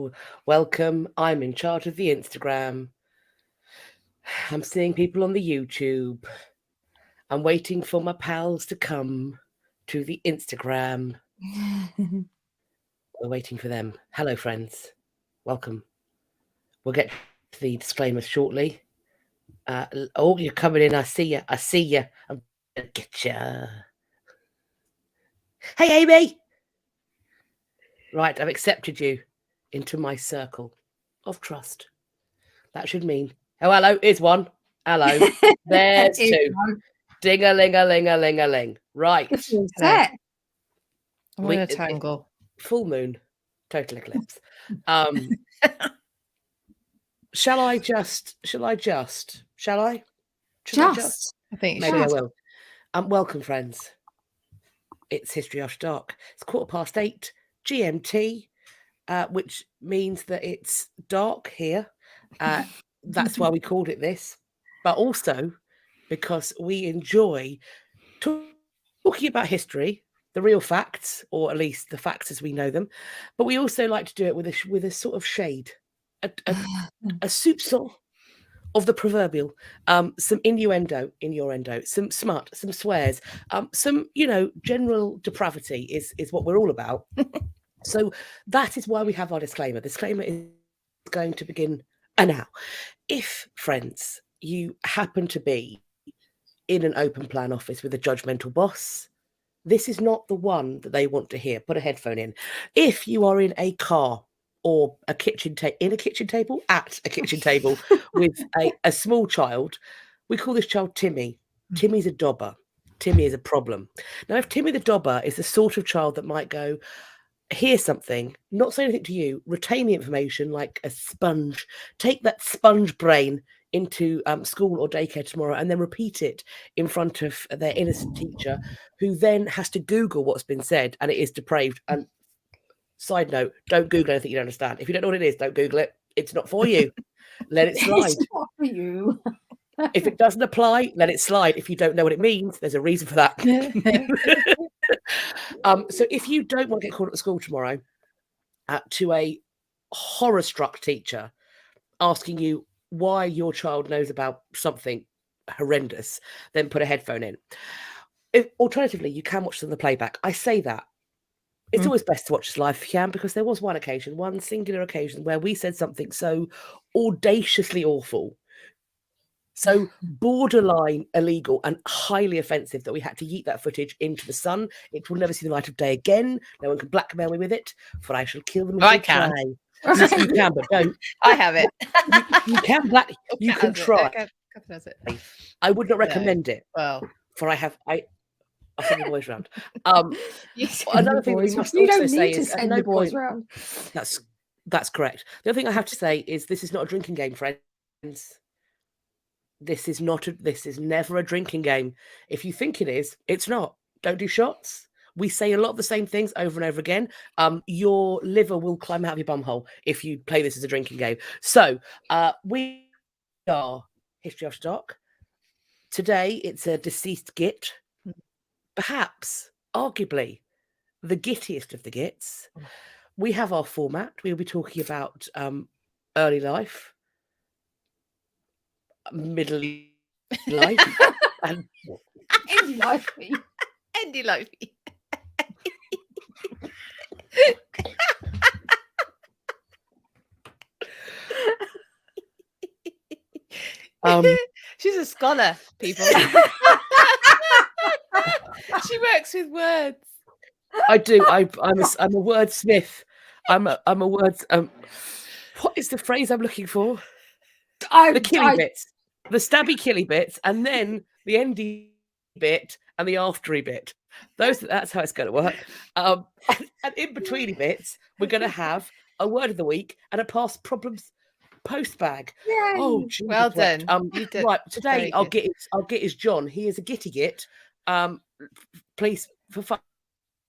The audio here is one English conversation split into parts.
Hello, welcome. I'm in charge of the Instagram. I'm seeing people on the YouTube. I'm waiting for my pals to come to the Instagram. We're waiting for them. Hello, friends. Welcome. We'll get to the disclaimers shortly. Oh, you're coming in. I see you. I see you. I'm gonna get you. Hey, Amy. Right, I've accepted you into my circle of trust. That should mean. Oh, hello. Here's one. Hello. There's two. Ding-a-ling-a-ling-a-ling-a-ling. Right. That? I'm in a tangle. Full moon. Total eclipse. Shall I? I think Maybe I will. Welcome, friends. It's History After Dark. It's 8:15 GMT, which means that it's dark here. That's why we called it this. But also because we enjoy talking about history, the real facts, or at least the facts as we know them. But we also like to do it with a sort of shade, a soupçon of the proverbial, some innuendo, some smut, some swears, some general depravity is what we're all about. So that is why we have our disclaimer. Disclaimer is going to begin now. If, friends, you happen to be in an open plan office with a judgmental boss, this is not the one that they want to hear. Put a headphone in. If you are in a car or at a kitchen table with a small child, we call this child Timmy. Timmy's a dobber. Timmy is a problem. Now, if Timmy the dobber is the sort of child that might go, hear something, not say anything to you, retain the information like a sponge, take that sponge brain into school or daycare tomorrow and then repeat it in front of their innocent teacher, who then has to Google what's been said, and it is depraved. And side note, don't Google anything you don't understand. If you don't know what it is, don't Google it. It's not for you. Let it slide. It's not for you. If it doesn't apply, let it slide. If you don't know what it means, there's a reason for that. So if you don't want to get called at school tomorrow to a horror-struck teacher asking you why your child knows about something horrendous, then put a headphone in. Alternatively, you can watch them on the playback. I say that. It's always best to watch this live if you can, because there was one singular occasion where we said something so audaciously awful, so borderline illegal and highly offensive, that we had to yeet that footage into the sun. It will never see the light of day again. No one can blackmail me with it, for I shall kill them if I they can. try. Yes, you can, but don't. I have it. You can you can try. I would not recommend it. Well, for I send the boys round. Another thing we must you also don't say need to is send the boys round. That's correct. The other thing I have to say is this is not a drinking game, friends. This is never a drinking game. If you think it is, it's not. Don't do shots. We say a lot of the same things over and over again. Your liver will climb out of your bumhole if you play this as a drinking game. So we are History After Dark. Today it's a deceased Git. Perhaps, arguably, the gittiest of the Gits. We have our format. We'll be talking about early life, middle life, and Endy lifey. Endy lifey. She's a scholar, people. She works with words. I do. I'm a wordsmith. I'm a words. What is the phrase I'm looking for? The killy bits, the stabby killy bits, and then the endy bit and the aftery bit. That's how it's going to work. And in betweeny bits, we're going to have a word of the week and a past problems post bag. Yay. Oh, well done. Right, today I'll get his John. He is a gitty git. Please, for fuck's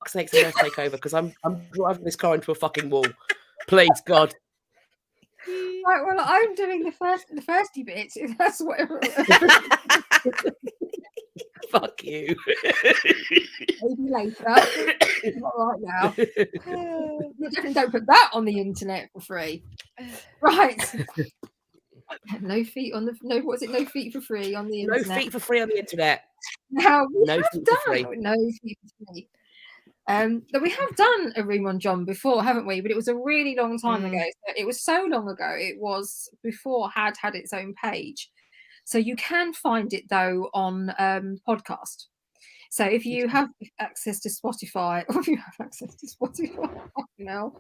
sake, someone else take over, because I'm driving this car into a fucking wall. Please, God. Right, well, I'm doing the firsty bits, if that's what. Fuck you. Maybe later. Not right now. You definitely don't put that on the internet for free. Right. No feet on the what is it? No feet for free on the No internet. feet for free on the internet. Now we No have feet for free. done no feet for free. But we have done a room on John before, haven't we? But it was a really long time ago. So it was so long ago. It was before had its own page. So you can find it though on podcast. So if you have access to Spotify, or if you have access to Spotify, now.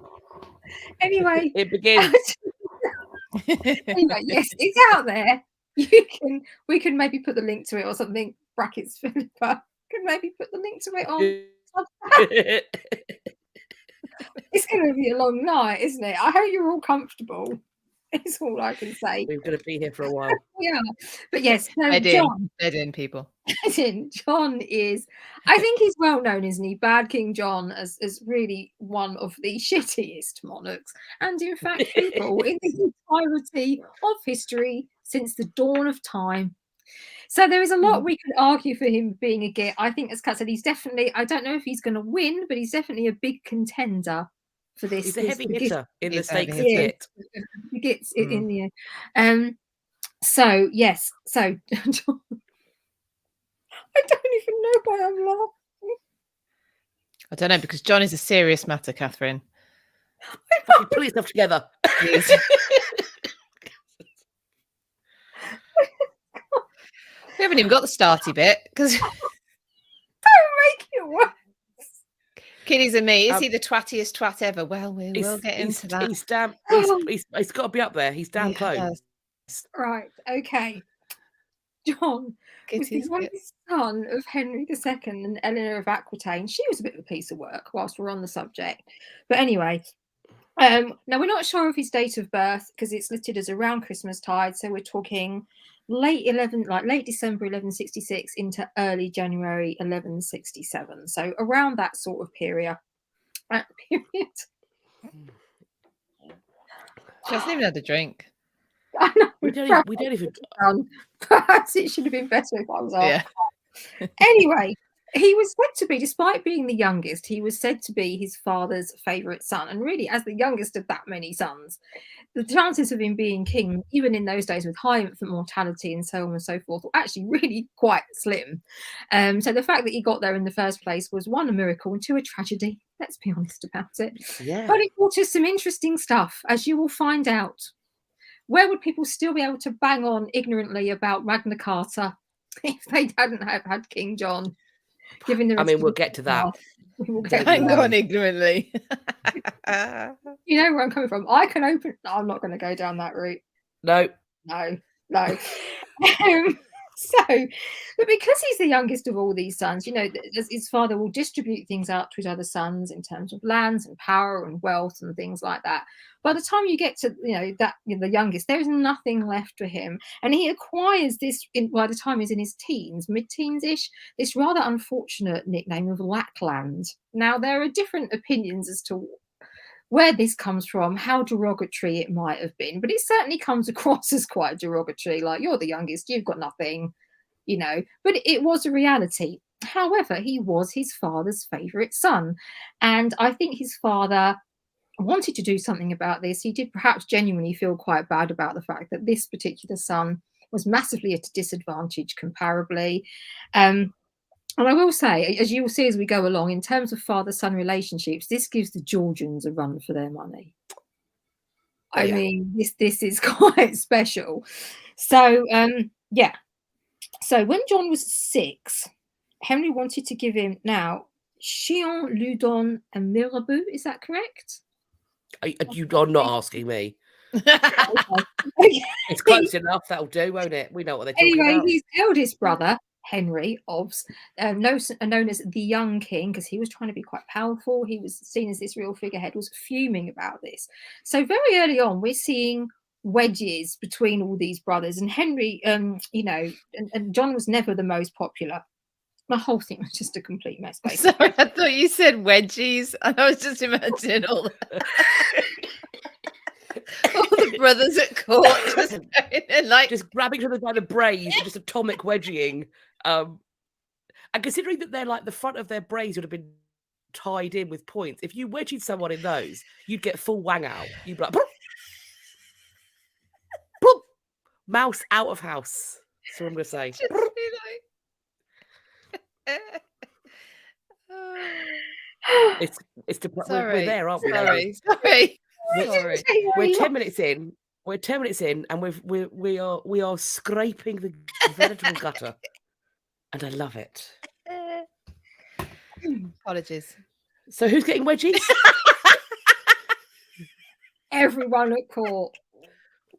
Anyway, It begins. anyway, yes, it's out there. We can maybe put the link to it or something. Brackets Philippa can maybe put the link to it on. It's going to be a long night, isn't it? I hope you're all comfortable. It's all I can say. We're going to be here for a while. Yeah, but yes, no, John. Dead in people. John is, I think he's well known, isn't he? Bad King John as really one of the shittiest monarchs, and in fact, people in the entirety of history since the dawn of time. So there is a lot we could argue for him being a Git. I think, as Kat said, he's definitely, I don't know if he's going to win, but he's definitely a big contender for this. He's a heavy hitter in the stakes of Git. The Gits in the end. So, yes. So, I don't even know why I'm laughing. I don't know, because John is a serious matter, Catherine. Pull yourself together. We haven't even got the starty bit because don't make it worse. Kiddies and me. Is he the twattiest twat ever? Well, we'll get into that. He's damn. He's got to be up there. He's damn close. Right. Okay. John was the youngest son of Henry II and Eleanor of Aquitaine. She was a bit of a piece of work whilst we're on the subject. But anyway, now we're not sure of his date of birth because it's listed as around Christmas tide. So we're talking late December 1166 into early January 1167. So around that sort of period. She hasn't even had a drink. I know. We don't even. Perhaps it should have been better if I was off. Yeah. Anyway, he was said to be, despite being the youngest, he was said to be his father's favourite son. And really, as the youngest of that many sons, the chances of him being king, even in those days with high infant mortality and so on and so forth, were actually really quite slim. So the fact that he got there in the first place was, one, a miracle, and two, a tragedy. Let's be honest about it. Yeah. But it brought us some interesting stuff, as you will find out. Where would people still be able to bang on ignorantly about Magna Carta if they hadn't have had King John? We'll get to that. Bang on ignorantly. You know where I'm coming from. I can open. No, I'm not going to go down that route. No. But because he's the youngest of all these sons, his father will distribute things out to his other sons in terms of lands and power and wealth and things like that. By the time you get to the youngest, there is nothing left for him, and he acquires this by the time he's in his teens, mid-teens-ish, this rather unfortunate nickname of Lackland. Now there are different opinions as to where this comes from, how derogatory it might have been, but it certainly comes across as quite derogatory, like, you're the youngest, you've got nothing, but it was a reality. However, he was his father's favourite son, and I think his father wanted to do something about this. He did perhaps genuinely feel quite bad about the fact that this particular son was massively at a disadvantage comparably. And I will say, as you will see as we go along, in terms of father-son relationships, this gives the Georgians a run for their money. I mean, this is quite special. So, So when John was 6, Henry wanted to give him, now, Chien, Loudon and Mirabeau. Is that correct? You're not asking me. Okay. It's close enough. That'll do, won't it? We know what they're talking about. Anyway, his eldest brother, Henry, known as the young king, because he was trying to be quite powerful, he was seen as this real figurehead, was fuming about this. So very early on, we're seeing wedges between all these brothers, and Henry, and John was never the most popular. The whole thing was just a complete mess, basically. Sorry, I thought you said wedgies, and I was just imagining all the brothers at court just grabbing each other by the braids and just atomic wedging. And considering that they're like the front of their braids would have been tied in with points, if you wedged someone in those, you'd get full wang out. You'd be like, bloop, bloop, mouse out of house. That's what I'm going to say. Just be like... It's Sorry. we're there, aren't we? Sorry. We're 10 minutes in. We're 10 minutes in, and we are scraping the veritable gutter, and I love it. Apologies. So who's getting wedgies? Everyone at court.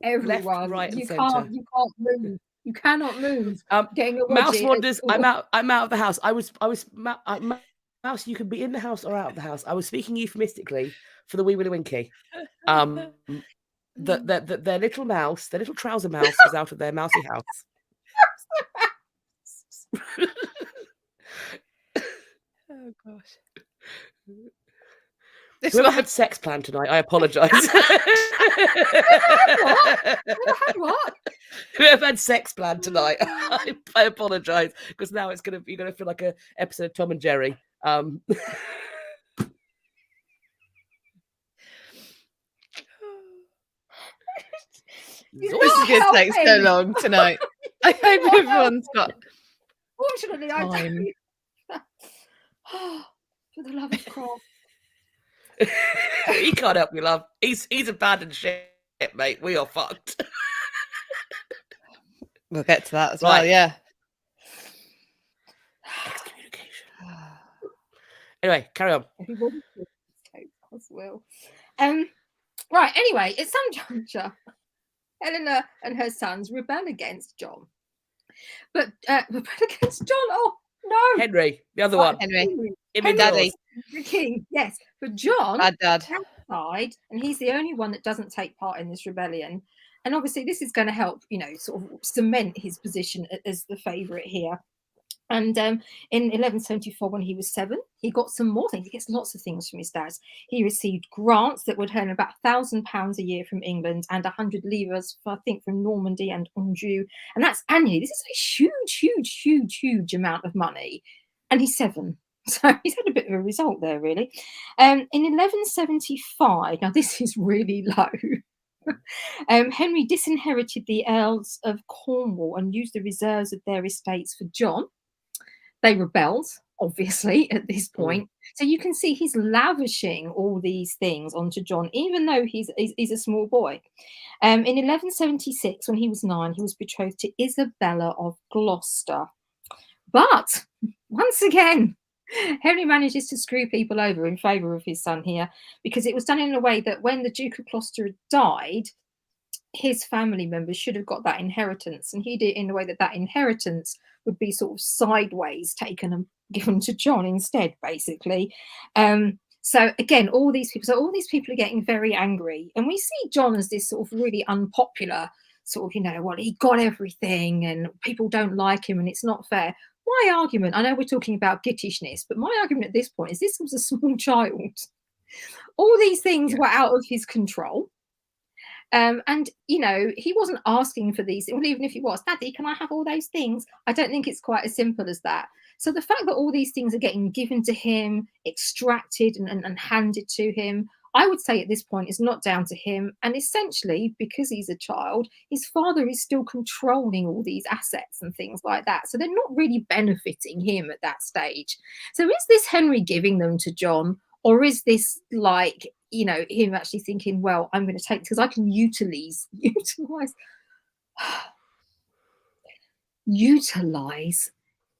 Everyone. Left, right, and you centre. can't move. You cannot move. Getting a Mouse wedgie wanders. at court. I'm out of the house. Mouse, you can be in the house or out of the house. I was speaking euphemistically for the wee willy winky. Their little mouse, their little trouser mouse, was out of their mousy house. Oh gosh. Whoever had sex planned tonight, I apologise. Never had what? Whoever had sex planned tonight, I apologise, because now you're gonna feel like a episode of Tom and Jerry. This is going to take so long tonight. I hope everyone's got... Fortunately, I time. don't. For the love of Christ. He can't help you, love. He's abandoned ship, mate. We are fucked. We'll get to that as well, Right. yeah. Excommunication. Anyway, carry on. Everybody as well. Right, anyway, at some juncture, Eleanor and her sons rebel against John. But rebel against John? Oh, no. Henry, the other one. Henry. Daddy. The king, yes. But John Bad dad. died, and he's the only one that doesn't take part in this rebellion. And obviously this is going to help, sort of cement his position as the favourite here. And in 1174, when he was 7, he got some more things. He gets lots of things from his dad. He received grants that would earn about £1,000 a year from England and 100 livres, I think, from Normandy and Anjou. And that's annually. This is a huge amount of money. And he's 7. So he's had a bit of a result there, really. In 1175, now this is really low, Henry disinherited the Earls of Cornwall and used the reserves of their estates for John. They rebelled, obviously, at this point. So you can see he's lavishing all these things onto John, even though he's a small boy. In 1176, when he was 9, he was betrothed to Isabella of Gloucester. But once again, Henry manages to screw people over in favour of his son here, because it was done in a way that when the Duke of Gloucester died, his family members should have got that inheritance, and he did it in a way that inheritance would be sort of sideways taken and given to John instead, basically. So again, all these people are getting very angry, and we see John as this sort of really unpopular sort of, well, he got everything and people don't like him and it's not fair. My argument, I know we're talking about gittishness, but my argument at this point is this was a small child. All these things were out of his control. And he wasn't asking for these. Well, even if he was, Daddy, can I have all those things? I don't think it's quite as simple as that. So the fact that all these things are getting given to him, extracted and handed to him, I would say at this point is not down to him. And essentially, because he's a child, his father is still controlling all these assets and things like that. So they're not really benefiting him at that stage. So is this Henry giving them to John? Or is this like, him actually thinking, well, I'm going to take, because I can utilize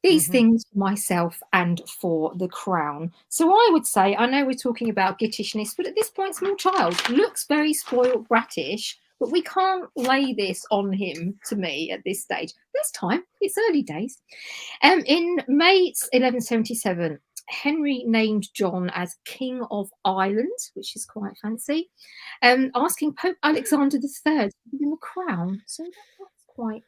these things for myself and for the crown. So I would say, I know we're talking about gittishness, but at this point, small child looks very spoiled, brattish, but we can't lay this on him, to me, at this stage. There's time. It's early days. In May 1177, Henry named John as King of Ireland, which is quite fancy, asking Pope Alexander III to give him a crown. So that's quite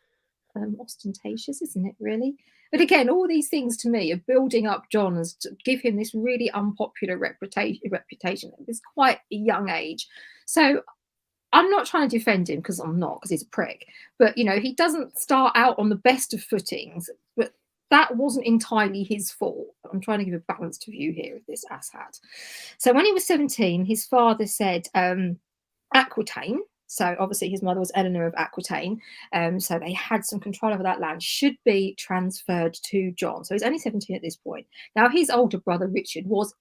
ostentatious, isn't it, really? But again, all these things to me are building up John as to give him this really unpopular reputation at this quite a young age. So I'm not trying to defend him, because I'm not, because he's a prick. But, he doesn't start out on the best of footings. But that wasn't entirely his fault. I'm trying to give a balanced view here of this asshat. So when he was 17, his father said, Aquitaine, so obviously his mother was Eleanor of Aquitaine, so they had some control over that land, should be transferred to John. So he's only 17 at this point. Now his older brother Richard was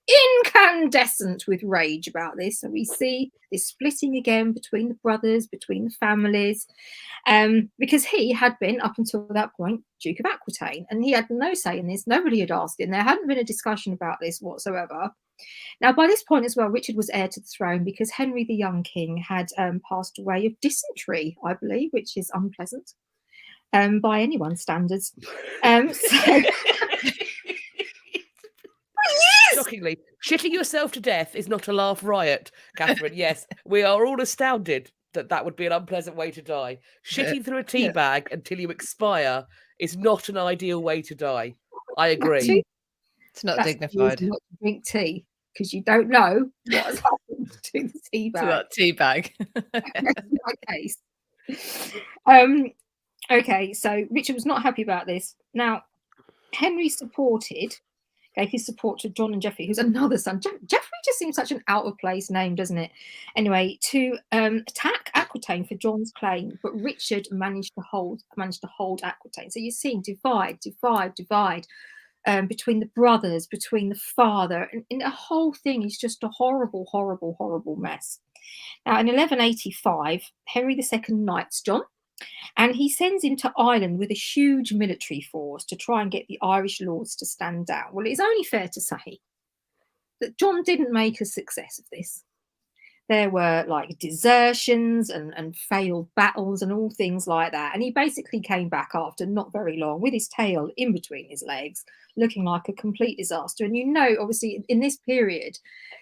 incandescent with rage about this. So we see this splitting again between the brothers, between the families, because he had been, up until that point, Duke of Aquitaine, and he had no say in this. Nobody had asked him. There hadn't been a discussion about this whatsoever. Now, by this point as well, Richard was heir to the throne because Henry the young king had passed away of dysentery, I believe, which is unpleasant by anyone's standards. So shockingly, shitting yourself to death is not a laugh riot, Catherine. Yes, we are all astounded that would be an unpleasant way to die. Shitting through a tea bag until you expire is not an ideal way to die. I agree. It's not dignified. Not to drink tea because you don't know what has happened to the tea bag. To that tea bag. My case. Okay, so Richard was not happy about this. Now, Henry gave his support to John and Geoffrey, who's another son. Geoffrey just seems such an out of place name, doesn't it? Anyway, to attack Aquitaine for John's claim, but Richard managed to hold Aquitaine. So you're seeing divide between the brothers, between the father, and the whole thing is just a horrible, horrible, horrible mess. Now, in 1185, Henry II knights John, and he sends him to Ireland with a huge military force to try and get the Irish lords to stand down. Well, it's only fair to say that John didn't make a success of this. There were like desertions and failed battles and all things like that. And he basically came back after not very long with his tail in between his legs, looking like a complete disaster. And you know, obviously, in this period,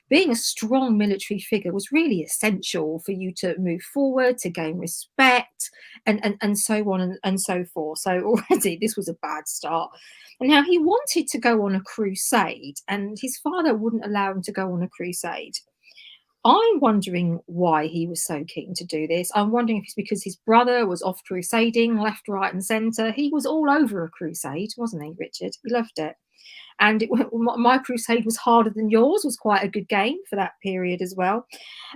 being a strong military figure was really essential for you to move forward, to gain respect, and so on and so forth. So already this was a bad start. And now he wanted to go on a crusade, and his father wouldn't allow him to go on a crusade. I'm wondering why he was so keen to do this. I'm wondering if it's because his brother was off crusading left, right, and centre. He was all over a crusade, wasn't he, Richard? He loved it. And My Crusade Was Harder Than Yours was quite a good game for that period as well.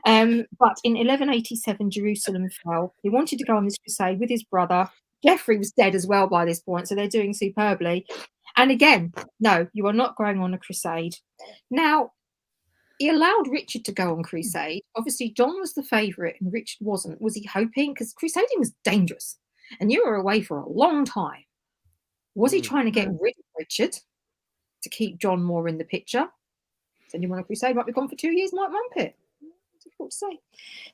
But in 1187, Jerusalem fell. He wanted to go on this crusade with his brother. Geoffrey was dead as well by this point, so they're doing superbly. And again, no, you are not going on a crusade. Now, he allowed Richard to go on crusade. Obviously, John was the favourite and Richard wasn't. Was he hoping? Because crusading was dangerous and you were away for a long time. Was he trying to get rid of Richard to keep John more in the picture? So anyone on crusade might be gone for 2 years, might rump it. Difficult to say.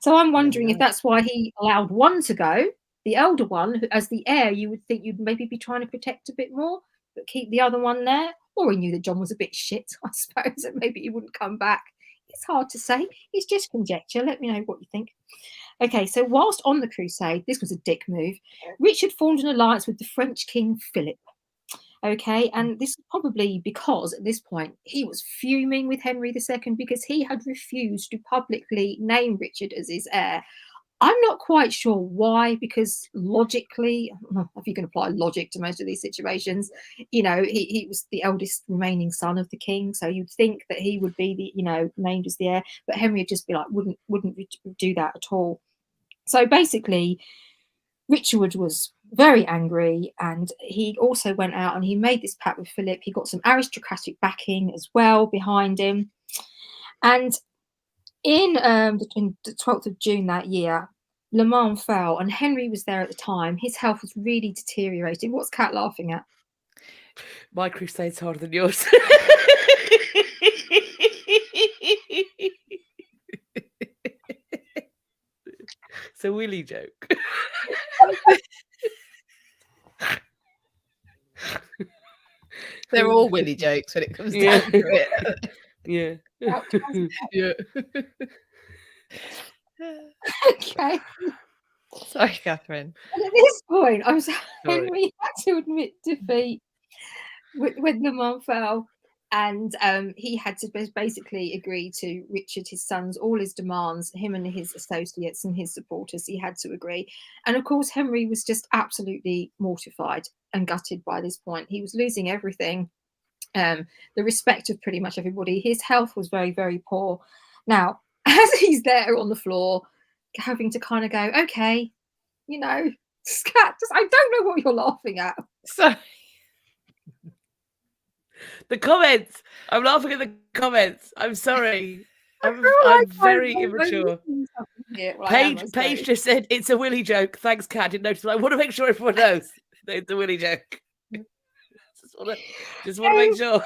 So I'm wondering if that's why he allowed one to go, the elder one, as the heir. You would think you'd maybe be trying to protect a bit more, but keep the other one there. Or he knew that John was a bit shit, I suppose, and maybe he wouldn't come back. It's hard to say. It's just conjecture. Let me know what you think. Okay, so whilst on the crusade, this was a dick move, Richard formed an alliance with the French King Philip. Okay, and this is probably because at this point he was fuming with Henry II because he had refused to publicly name Richard as his heir. I'm not quite sure why, because logically, if you can apply logic to most of these situations, you know, he was the eldest remaining son of the king, so you'd think that he would be the, you know, named as the heir, but Henry would just be like, wouldn't do that at all. So basically, Richard was very angry, and he also went out and he made this pact with Philip. He got some aristocratic backing as well behind him, and in the 12th of June that year, Le Mans fell, and Henry was there at the time. His health was really deteriorating. What's Kat laughing at? My Crusade's Harder Than Yours. It's a Willy joke. They're all Willy jokes when it comes down to it. Yeah. Yeah. Okay. Sorry, Catherine. And at this point, Henry had to admit defeat when Le Mans fell, And he had to basically agree to Richard, his sons, all his demands, him and his associates and his supporters. He had to agree. And of course, Henry was just absolutely mortified and gutted by this point. He was losing everything, the respect of pretty much everybody. His health was very, very poor. Now, as he's there on the floor, having to kind of go, okay, you know, Scat, I don't know what you're laughing at. Sorry. The comments. I'm laughing at the comments. I'm sorry. I'm very immature. Paige just said it's a Willy joke. Thanks, Kat. I didn't notice. I want to make sure everyone knows that it's a Willy joke. Just want to make sure.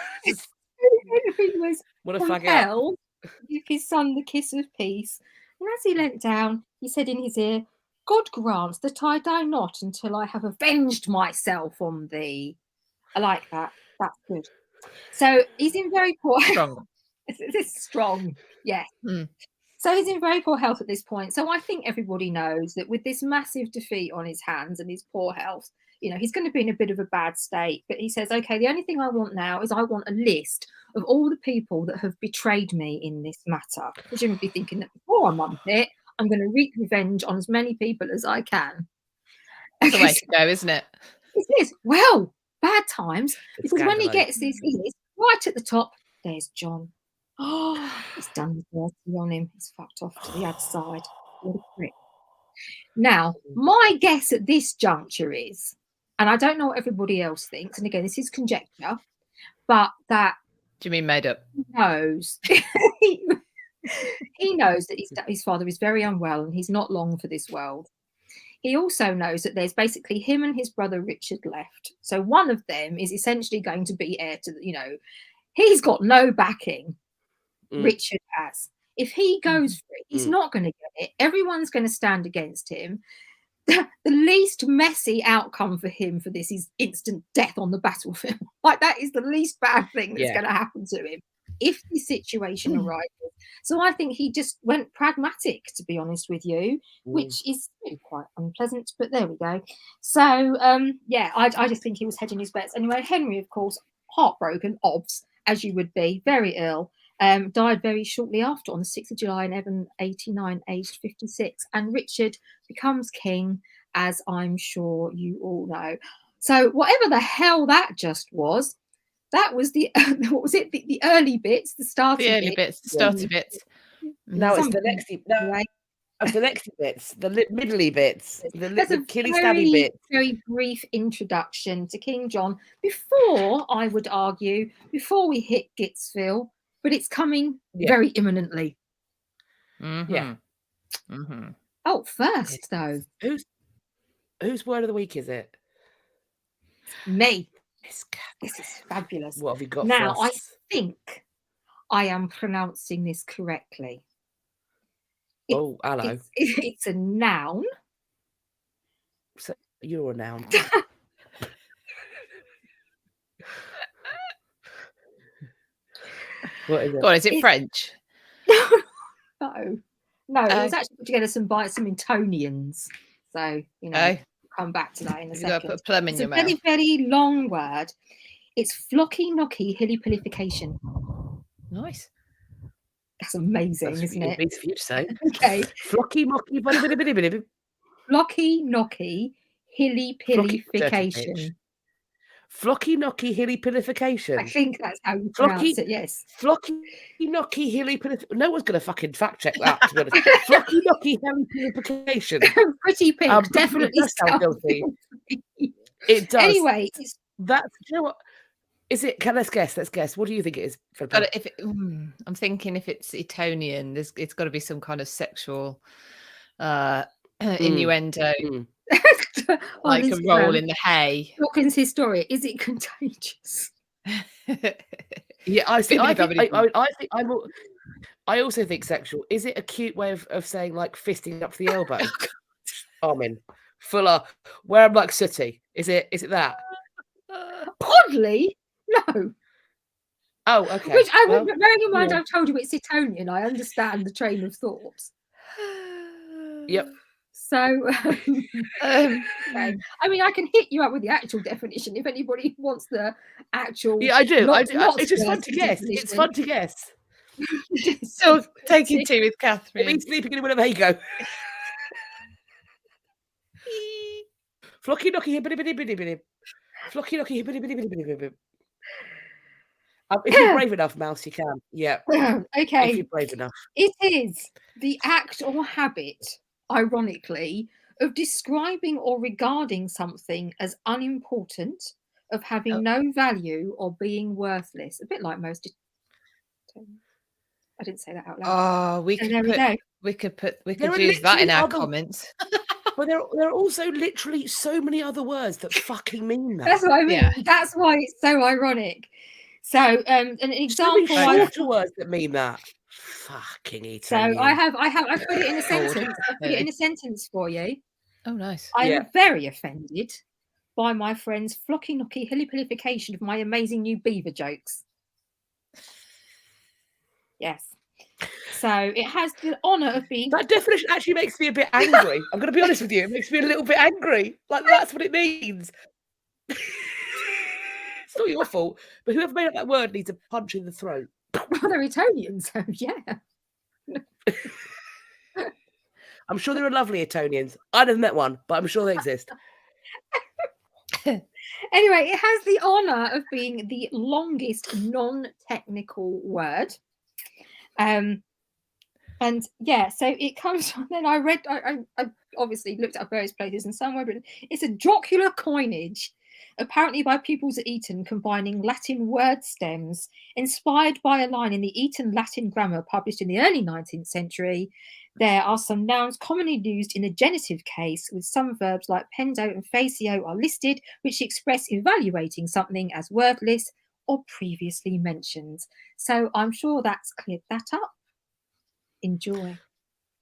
Henry was compelled to give his son the kiss of peace. And as he leant down, he said in his ear, God grant that I die not until I have avenged myself on thee. I like that. That's good. So he's in very poor strong. It's strong, yes. So he's in very poor health at this point. So I think everybody knows that with this massive defeat on his hands and his poor health, you know, he's going to be in a bit of a bad state. But he says, okay, the only thing I want now is I want a list of all the people that have betrayed me in this matter. Presumably thinking that before I'm on it, I'm going to wreak revenge on as many people as I can. That's the way to go, isn't it? It is. Well, bad times. Because when he gets this list, right at the top, there's John. Oh, he's done his dirty on him. He's fucked off to the other side. What a prick. Now, my guess at this juncture is, and I don't know what everybody else thinks, and again, this is conjecture, but that... Do you mean made up? He knows. He knows that his father is very unwell and he's not long for this world. He also knows that there's basically him and his brother Richard left. So one of them is essentially going to be heir to, you know, he's got no backing. Richard has. If he goes for it, he's not going to get it. Everyone's going to stand against him. The least messy outcome for him for this is instant death on the battlefield. Like, that is the least bad thing that's going to happen to him if the situation arises. So I think he just went pragmatic, to be honest with you, which is really quite unpleasant, but there we go. So, yeah, I just think he was hedging his bets. Anyway, Henry, of course, heartbroken, as you would be, very ill. Died very shortly after on the 6th of July in 1189, aged 56. And Richard becomes king, as I'm sure you all know. So whatever the hell that just was, that was the, what was it? The early bits, the starty bits. No, it's the next It's the next bits, the middly bits, the killy stabby bits. Very brief introduction to King John before, I would argue, before we hit Gitsville, but it's coming very imminently. Yeah. Oh, first though, whose word of the week is it? Me. This is fabulous. What have you got now? for us? I think I am pronouncing this correctly. Oh, hello. It's a noun. So you're a noun. What is it? Go on, is it French? No. It was actually put together some Etonians. So, you know, we'll come back to that in a second. You've got to put a plum in it's your a mouth. very, very long word. It's flocky knocky hilly-pillification. Nice. That's amazing, isn't it? It's for you to say. Okay. Flocky mocky biddy. Flocky knocky hilly-pillification. Flocky knocky hilly-pillification. I think that's how you pronounce it, yes. Flocky knocky hilly-pillification. No one's going to fucking fact check that, to be honest. Flocky knocky hilly-pillification. Pretty pink, definitely sound guilty. It does. Anyway, that's, you know what? Is it? Let's guess. What do you think it is? But if I'm thinking if it's Etonian, it's got to be some kind of sexual innuendo, like a roll in the hay. Dawkins' historia. Is it contagious? Yeah, I also think sexual. Is it a cute way of saying like fisting up to the elbow? Armin, fuller, where I'm like sooty. Is it that? Oddly, no. Oh, okay. Which bearing in mind, I've told you it's Etonian. I understand the train of thought. Yep. So, Um, okay. I mean, I can hit you up with the actual definition if anybody wants the actual. Yeah, I do. Lots It's just fun words to guess. definition. It's fun to guess. Still taking tea with It Catherine. means sleeping in a Winnebago. Flocky knocky hippity bitty bitty bitty. Flocky knocky hippity bitty bitty bitty bitty. If you're brave enough, Mouse, you can. Yeah. Okay. If you're brave enough. It is the act or habit, ironically, of describing or regarding something as unimportant, of having no value or being worthless. A bit like most. I didn't say that out loud. Oh, we And could there we go. we There could are use that in literally our other- comments. But there are also literally so many other words that fucking mean that. That's what I mean. Yeah. That's why it's so ironic. So, an So many example. shorter words that mean that. Fucking Italian. So I put it in a sentence. I put it in a sentence for you. Oh, nice. I'm Yeah. very offended by my friend's flocky knocky hillipillification of my amazing new beaver jokes. Yes. So it has the honour of being. That definition actually makes me a bit angry. I'm going to be honest with you. It makes me a little bit angry. Like, that's what it means. It's not your fault. But whoever made up that word needs a punch in the throat. Well, they're Etonian, so yeah. I'm sure there are lovely Etonians. I never met one, but I'm sure they exist. Anyway, it has the honour of being the longest non-technical word. And yeah, so it comes from. Then I obviously looked up various places, and somewhere written it's a jocular coinage, apparently by pupils at Eton, combining Latin word stems, inspired by a line in the Eton Latin grammar published in the early 19th century. There are some nouns commonly used in the genitive case, with some verbs like pendo and facio are listed, which express evaluating something as worthless or previously mentioned. So I'm sure that's cleared that up. Enjoy.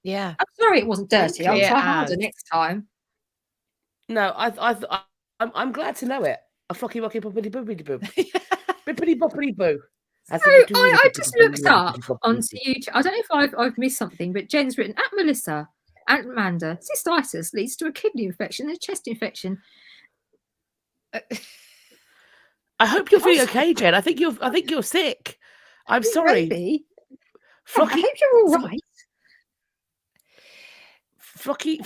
Yeah. I'm sorry it wasn't dirty. I'll Clear try harder as. next time. No, I'm glad to know it. A flocky wocky boppity boopity boo. Bippity boppity boo. So I just looked up onto YouTube. I don't know if I've missed something, but Jen's written at Melissa, at Amanda, cystitis leads to a kidney infection and a chest infection. I hope you're feeling okay, Jen. I think you're sick. I'm sorry. Maybe. Flocky, I hope you're all right. Flocky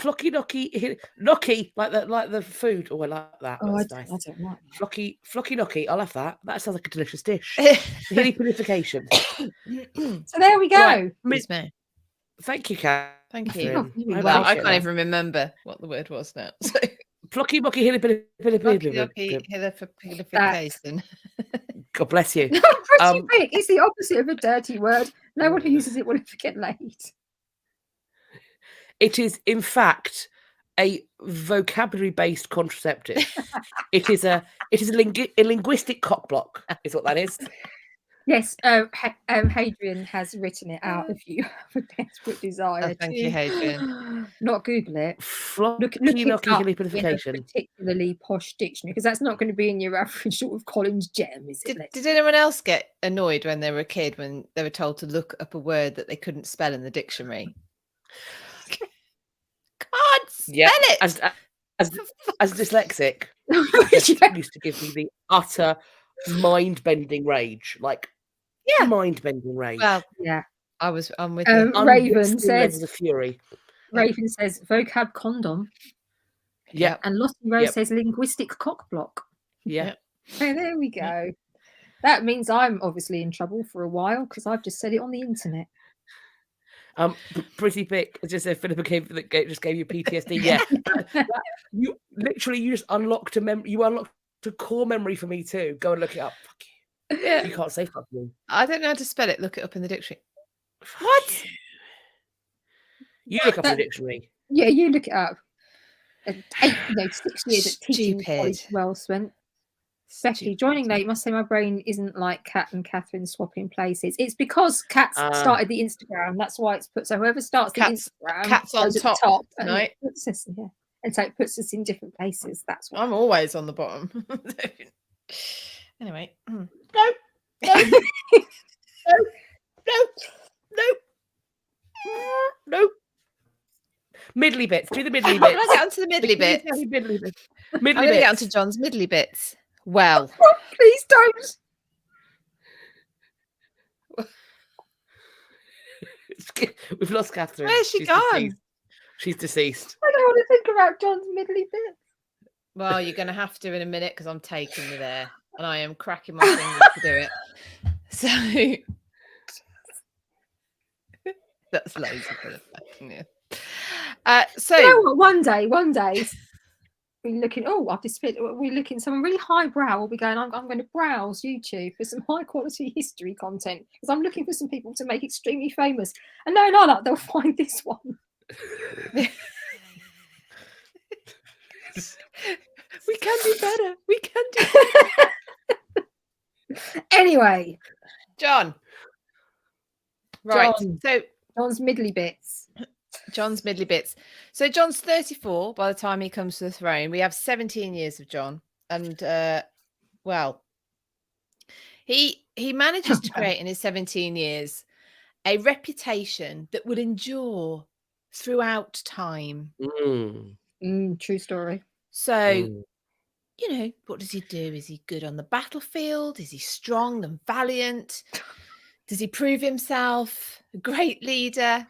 knocky, like the food. Oh, I like that. Oh, I That's don't nice. like that. Flocky knocky. I'll have that. That sounds like a delicious dish. Hilly-purification. So there we go. Right. Yes, ma'am. Thank you, Catherine. Thank you. You're Well, I appreciate can't that. even remember what the word was now. So, Flocky mocky hilly-pilly-pilly-pilly. hillification. God bless you. Pretty big. It's the opposite of a dirty word. No one who uses it will ever get laid. It is, in fact, a vocabulary-based contraceptive. It is a linguistic cockblock, is what that is. Yes, Hadrian has written it out if you have a desperate desire. Thank you, Hadrian. Not Google it. Flocky Look it knocky up in a hilly-pillification. particularly posh dictionary, because that's not going to be in your average sort of Collins gem, is it? Did anyone else get annoyed when they were a kid when they were told to look up a word that they couldn't spell in the dictionary? Can't spell it. As dyslexic, Yeah. used to give me the utter mind-bending rage. Like, Yeah. mind-bending rage. Well, Yeah. I'm with you. Raven Unwitting levels says of fury. Raven says vocab condom, Yeah. and Lottie Rose Yep. says linguistic cockblock. Yeah. Yep. So there we go. That means I'm obviously in trouble for a while because I've just said it on the internet. Pretty big. It just said Philippa just gave you PTSD. Yeah. You just unlocked a memory. You unlocked a core memory for me too. Go and look it up. Fuck you. Yeah. You can't say fuck me. I don't know how to spell it. Look it up in the dictionary. Fuck What? You look up in the dictionary. Yeah, you look it up. 6 years at teaching college Stupid. well spent. Becky, joining late, must say my brain isn't like Kat and Catherine swapping places. It's because Kat started the Instagram. That's why it's put. So whoever starts the Instagram, Cat's on goes at the top and tonight. it puts us, yeah. And so it puts us in different places. That's why. I'm always on the bottom. Anyway. No. No. No. No. No. No. Middly bits. Do the middly Can I bits. get onto the middly bits? Middly bits. I'm Middly going to get onto bits. John's middly bits. Well, Please don't. We've lost Catherine. Where's she She's gone? deceased. She's deceased. I don't want to think about John's middly bits. well, you're going to have to in a minute because I'm taking you there, and I am cracking my fingers to do it. So that's lazy for the fucking yeah. So You know what? One day, we looking. Oh, I've just spit. We're looking. Someone really highbrow will be going. I'm going to browse YouTube for some high quality history content because I'm looking for some people to make extremely famous. And no, not that they'll find this one. we can do better. We can do better. Anyway, John. Right. John. So John's middly bits. John's middly bits. So John's 34 by the time he comes to the throne. We have 17 years of John, and well, he manages to create in his 17 years a reputation that would endure throughout time. True story. So, you know, what does he do? Is he good on the battlefield? Is he strong and valiant? Does he prove himself a great leader?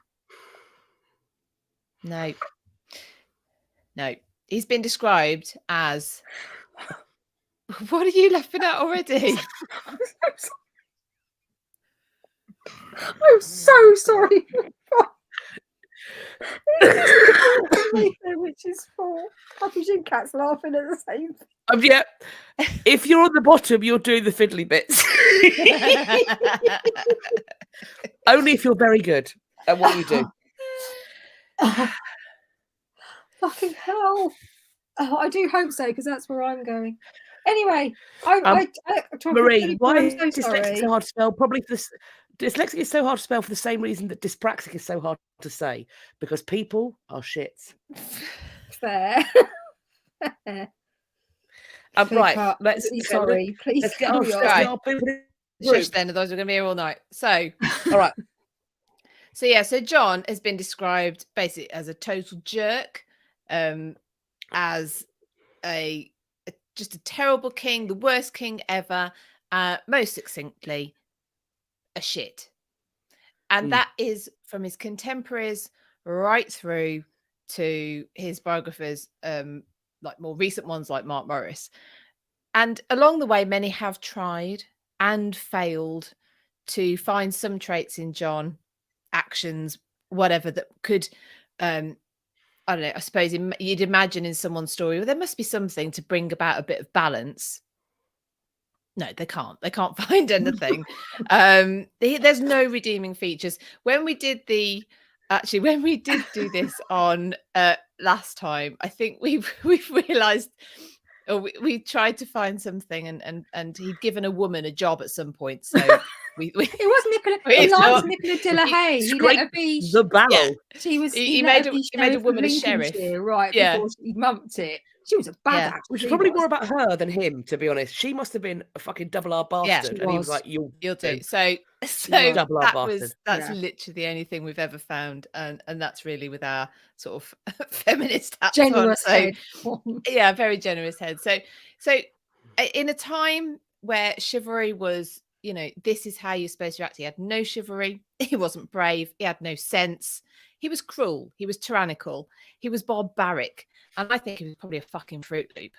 No. He's been described as. What are you laughing at already? I'm so sorry. Which is for I presume Cat's laughing at the same thing. Yeah. If you're on the bottom, you're doing the fiddly bits. Only if you're very good at what you do. Fucking hell. Oh, I do hope so, because that's where I'm going. Anyway, Marie, why I'm is so dyslexic sorry. so hard to spell? Probably for dyslexic is so hard to spell for the same reason that dyspraxic is so hard to say, because people are shits. Fair. Right, let's sorry, please. Let's get on. Shush then, otherwise we're going to be here all night. So, all right. So John has been described basically as a total jerk, as just a terrible king, the worst king ever, most succinctly, a shit. And that is from his contemporaries right through to his biographers, like more recent ones like Mark Morris. And along the way, many have tried and failed to find some traits in John, actions, whatever, that could, I don't know, I suppose you'd imagine in someone's story, well, there must be something to bring about a bit of balance. No, they can't. They can't find anything. There's no redeeming features. When we did do this on last time, I think we've realised, or we tried to find something, and he'd given a woman a job at some point. So it was Nicola de la Haye. He let her be the barrel. Yeah. He made a woman a sheriff, right? Yeah. Before he mumped it. She was a bad actor. Which is probably more about her than him, to be honest. She must have been a fucking double R bastard. Yeah, and he was like, you'll do. So double R bastard. That's literally the only thing we've ever found, and that's really with our sort of feminist hats generous on. head. Yeah, very generous head. So in a time where chivalry was, you know, this is how you're supposed to act. He had no chivalry. He wasn't brave. He had no sense. He was cruel. He was tyrannical. He was barbaric. And I think he was probably a fucking Fruit Loop.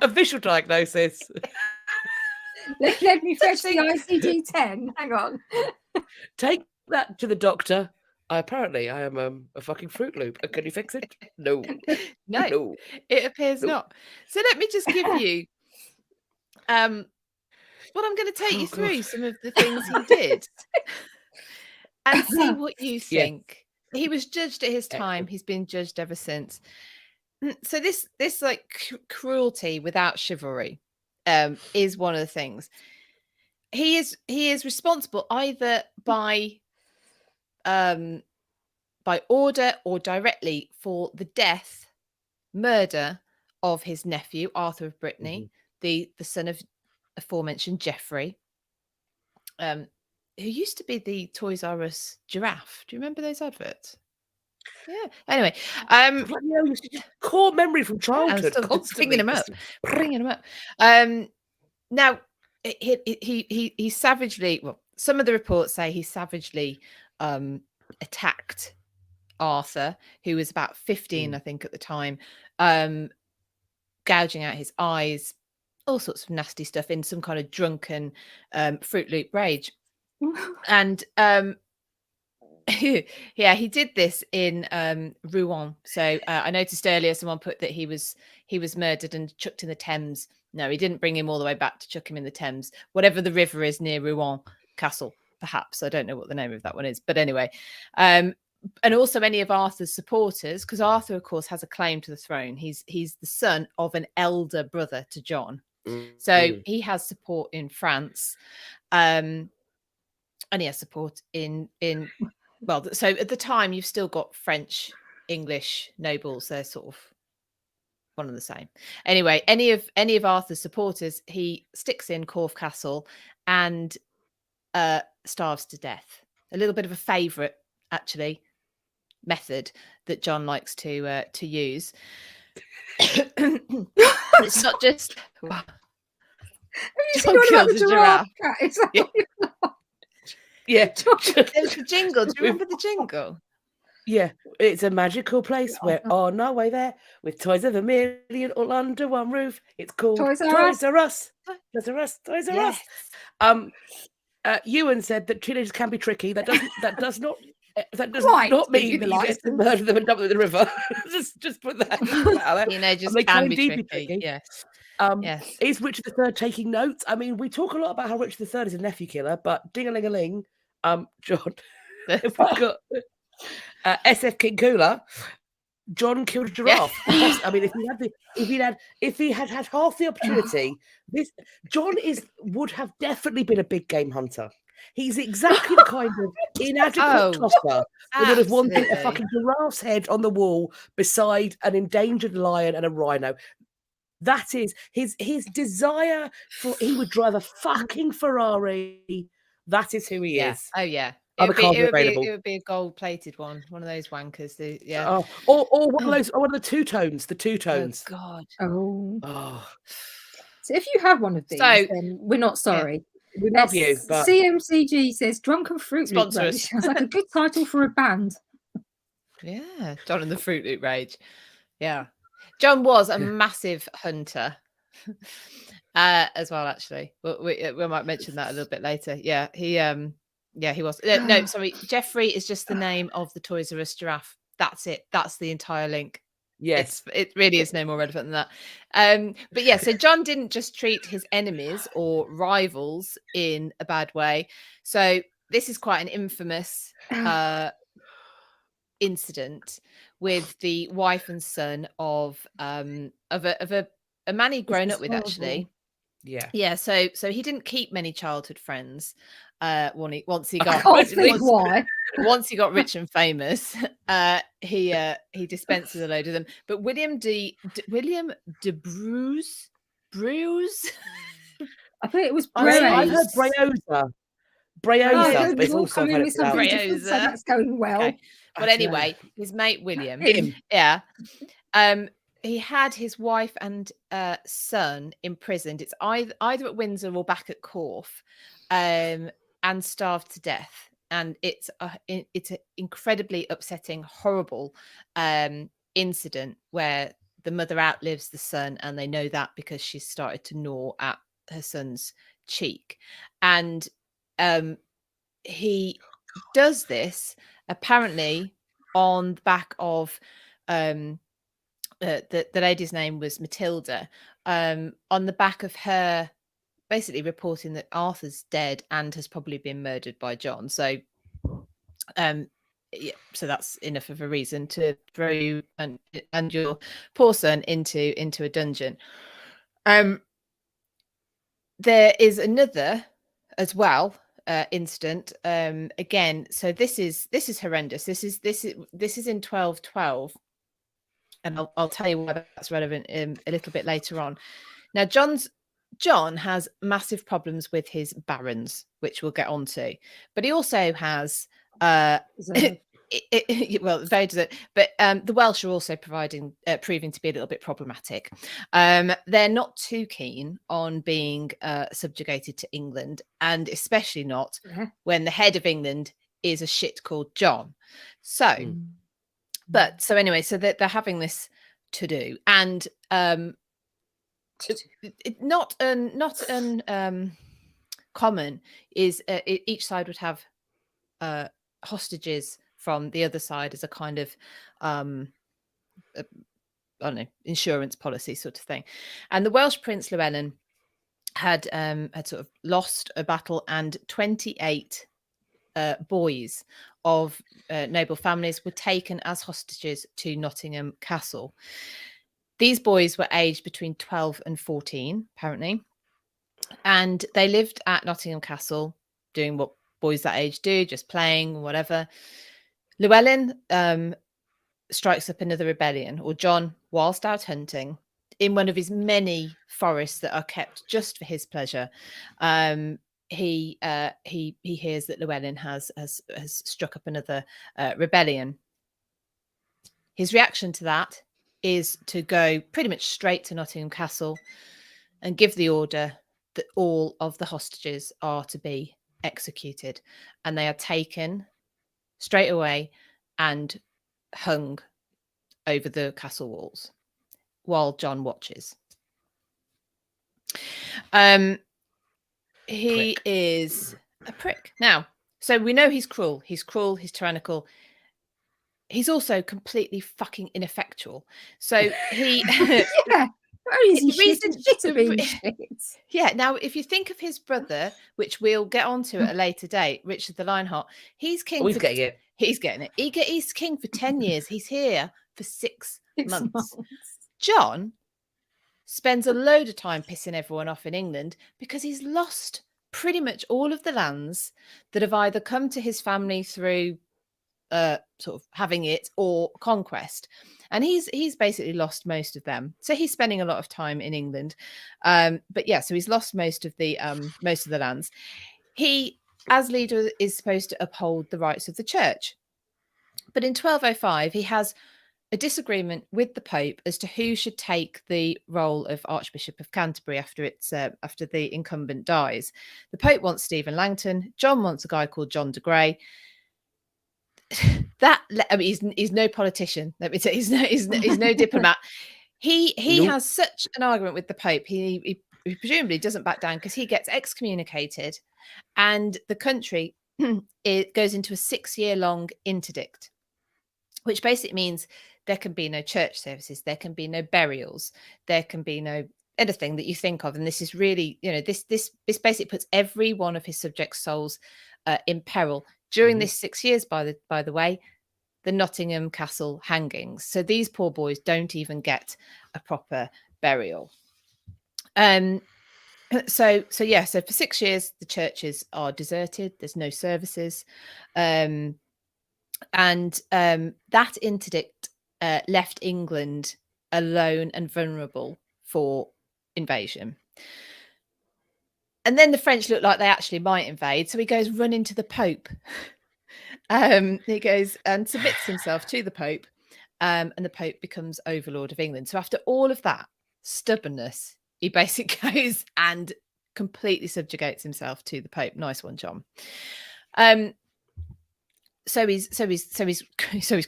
Official diagnosis. Let me fetch the ICD-10. Hang on. Take that to the doctor. I am a fucking Fruit Loop. Can you fix it? No. No. It appears not. So let me just give you well, I'm going to take you through some of the things he did and see what you think. He was judged at his time. He's been judged ever since. So this like cruelty without chivalry is one of the things. He is responsible either by order or directly for the murder of his nephew Arthur of Brittany, the son of aforementioned Geoffrey. who used to be the Toys R Us giraffe. Do you remember those adverts? Yeah. Anyway, Bloody hell, it's just core memory from I'm childhood. still Constantly bringing them up. Now he savagely. Well, some of the reports say he savagely attacked Arthur, who was about 15, I think, at the time, gouging out his eyes, all sorts of nasty stuff in some kind of drunken Fruit Loop rage. And yeah, he did this in Rouen. So I noticed earlier someone put that he was murdered and chucked in the Thames. No, he didn't bring him all the way back to chuck him in the Thames, whatever the river is near Rouen Castle, perhaps. I don't know what the name of that one is, but anyway. And also any of Arthur's supporters, because Arthur, of course, has a claim to the throne. He's the son of an elder brother to John, so he has support in France, and he has support in well. So at the time, you've still got French, English nobles. They're sort of one and the same. Anyway, any of Arthur's supporters, he sticks in Corfe Castle and starves to death. A little bit of a favourite, actually, method that John likes to use. It's not just John killed a giraffe. Yeah. There's the jingle. Do you remember the jingle? Yeah, it's a magical place. We're on our way there with toys of a million all under one roof. It's called Toys R Us. Toys R Us. Toys R Us. Ewan said that teenagers can be tricky. That does not mean that you get to murder them and dump them in the river. just put that out there. Teenagers can be tricky. Yes. Yes. Is Richard III taking notes? I mean, we talk a lot about how Richard III is a nephew killer, but ding-a-ling-a-ling, John, if we've got SF King Cooler, John killed a giraffe. Yeah. I mean, if he had half the opportunity, John would have definitely been a big game hunter. He's exactly the kind of inadequate tosser who would have wanted a fucking giraffe's head on the wall beside an endangered lion and a rhino. That is his desire for. He would drive a fucking Ferrari. That is who he is. Oh yeah. It would be a gold-plated one of those wankers. Or one of the two-tones. The two-tones. Oh God. Oh. So if you have one of these, then we're not sorry. We love you. But... CMCG says Drunken Fruit Loop Rage. Sounds like a good title for a band. Yeah, John and the Fruit Loop Rage. Yeah. John was a massive hunter as well, actually. We might mention that a little bit later. Yeah, he was. No, sorry. Jeffrey is just the name of the Toys R Us giraffe. That's it. That's the entire link. Yes. It really is no more relevant than that. But yeah, so John didn't just treat his enemies or rivals in a bad way. So this is quite an infamous incident with the wife and son of a man he'd grown up with, actually. Yeah. So he didn't keep many childhood friends. Once he got rich and famous, he dispensed with a load of them. But William de Bruce. I think it was Breosa. I've heard Breosa. Breosa, but it's also Breosa. So that's going well. Okay. But anyway, his mate William. Yeah. He had his wife and son imprisoned. It's either at Windsor or back at Corfe, and starved to death. And it's an incredibly upsetting, horrible incident where the mother outlives the son, and they know that because she's started to gnaw at her son's cheek. And he does this apparently on the back of the lady's name was Matilda, on the back of her basically reporting that Arthur's dead and has probably been murdered by John. So so that's enough of a reason to throw you and your poor son into a dungeon. There is another as well incident again. So this is horrendous. This is in 1212. And I'll tell you why that's relevant a little bit later on. Now, John's John has massive problems with his barons, which we'll get onto, but he also has well, very deserved. But the Welsh are also proving to be a little bit problematic. They're not too keen on being subjugated to England, and especially not when the head of England is a shit called John. So, but so anyway, so they're having this to do, and not common is each side would have hostages from the other side as a kind of I don't know, insurance policy sort of thing. And the Welsh Prince Llewellyn had sort of lost a battle, and 28 boys of noble families were taken as hostages to Nottingham Castle. These boys were aged between 12 and 14, apparently, and they lived at Nottingham Castle doing what boys that age do, just playing, whatever. Llewellyn strikes up another rebellion, or John, whilst out hunting in one of his many forests that are kept just for his pleasure, he hears that Llewellyn has struck up another rebellion. His reaction to that is to go pretty much straight to Nottingham Castle and give the order that all of the hostages are to be executed, and they are taken straight away and hung over the castle walls while John watches. He is a prick. Now, so we know he's cruel. He's cruel. He's tyrannical. He's also completely fucking ineffectual. So he... yeah. Yeah. Now, if you think of his brother, which we'll get onto at a later date, Richard the Lionheart, he's king. He's getting it. He's getting it. He's king for 10 years. He's here for 6 months. John spends a load of time pissing everyone off in England because he's lost pretty much all of the lands that have either come to his family through sort of having it or conquest, and he's basically lost most of them. So he's spending a lot of time in England, but yeah, so he's lost most of the lands. He, as leader, is supposed to uphold the rights of the church, but in 1205 he has a disagreement with the Pope as to who should take the role of Archbishop of Canterbury after the incumbent dies. The Pope wants Stephen Langton. John wants a guy called John de Grey. That, I mean, he's no politician. Let me say, he's no diplomat. He nope. has such an argument with the Pope. He presumably doesn't back down because he gets excommunicated, and the country it goes into a 6-year-long interdict, which basically means there can be no church services, there can be no burials, there can be no anything that you think of. And this is really, this basically puts every one of his subjects' souls in peril. During this 6 years, by the way, the Nottingham Castle hangings. So these poor boys don't even get a proper burial. So for 6 years, the churches are deserted. There's no services. And that interdict left England alone and vulnerable for invasion. And then the French look like they actually might invade. So he goes running to the Pope. He goes and submits himself to the Pope. And the Pope becomes overlord of England. So after all of that stubbornness, he basically goes and completely subjugates himself to the Pope. Nice one, John. So he's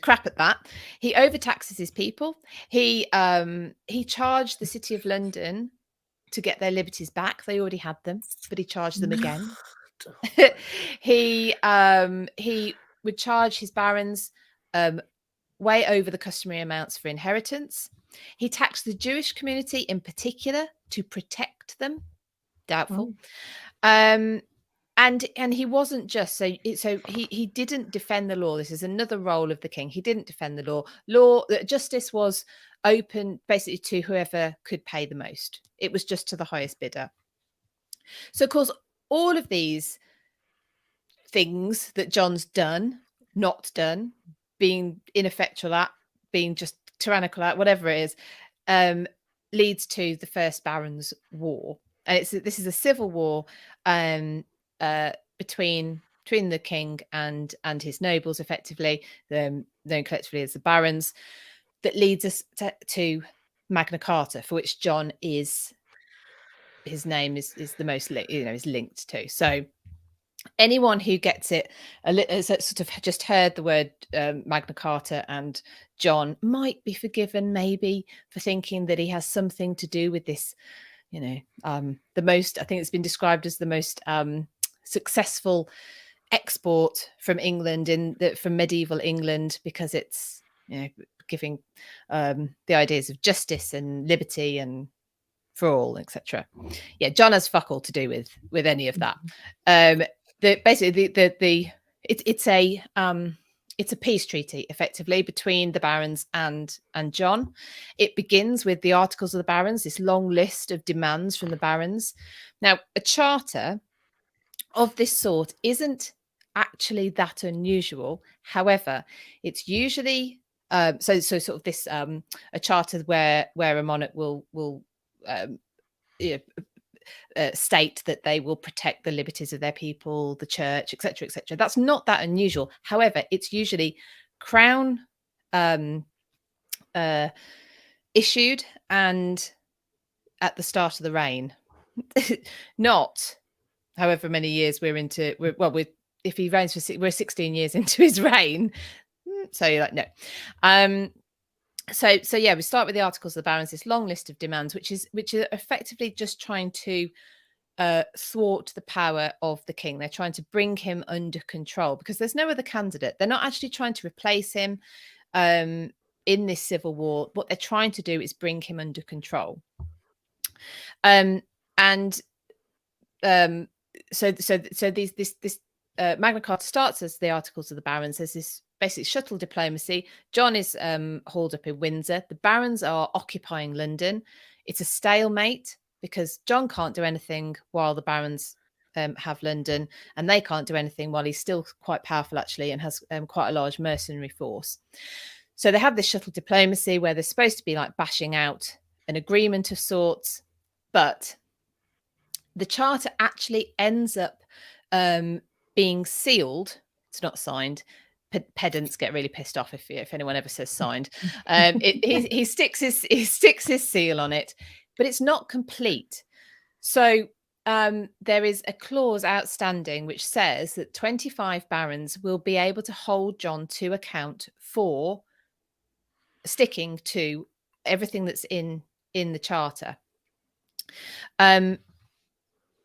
crap at that. He overtaxes his people. He charged the City of London to get their liberties back. They already had them, but he charged them again. He would charge his barons way over the customary amounts for inheritance. He taxed the Jewish community in particular to protect them. Doubtful. And he wasn't just so he didn't defend the law. This is another role of the king. He didn't defend the law. Justice was open basically to whoever could pay the most. It was just to the highest bidder. So of course, all of these things that John's done, not done, being ineffectual at, being just tyrannical at, whatever it is, leads to the First Barons' War. and this is a civil war between the king and his nobles, effectively, known collectively as the barons, that leads us to Magna Carta, for which John his name is the most is linked to. So anyone who gets it sort of just heard the word Magna Carta and John might be forgiven maybe for thinking that he has something to do with this, the most, I think it's been described as the most successful export from England from medieval England, because it's giving the ideas of justice and liberty and for all, etc. Yeah, John has fuck all to do with any of that. It's a peace treaty, effectively, between the barons and John. It begins with the Articles of the Barons, this long list of demands from the barons. Now, a charter of this sort isn't actually that unusual. However, it's usually so sort of this a charter where a monarch will state that they will protect the liberties of their people, the church, etc., etc. That's not that unusual. However, it's usually crown issued and at the start of the reign, not however many years if he reigns we're 16 years into his reign, so you're like, no. So yeah, we start with the Articles of the Barons, this long list of demands, which is effectively just trying to thwart the power of the king. They're trying to bring him under control because there's no other candidate. They're not actually trying to replace him in this civil war. What they're trying to do is bring him under control. So this Magna Carta starts as the Articles of the Barons. There's this basically shuttle diplomacy. John is hauled up in Windsor. The barons are occupying London. It's a stalemate because John can't do anything while the barons have London, and they can't do anything while he's still quite powerful, actually, and has quite a large mercenary force. So they have this shuttle diplomacy where they're supposed to be like bashing out an agreement of sorts, but the charter actually ends up being sealed. It's not signed. Pedants get really pissed off if anyone ever says signed. He sticks his seal on it, but it's not complete. So there is a clause outstanding which says that 25 barons will be able to hold John to account for sticking to everything that's in the charter. And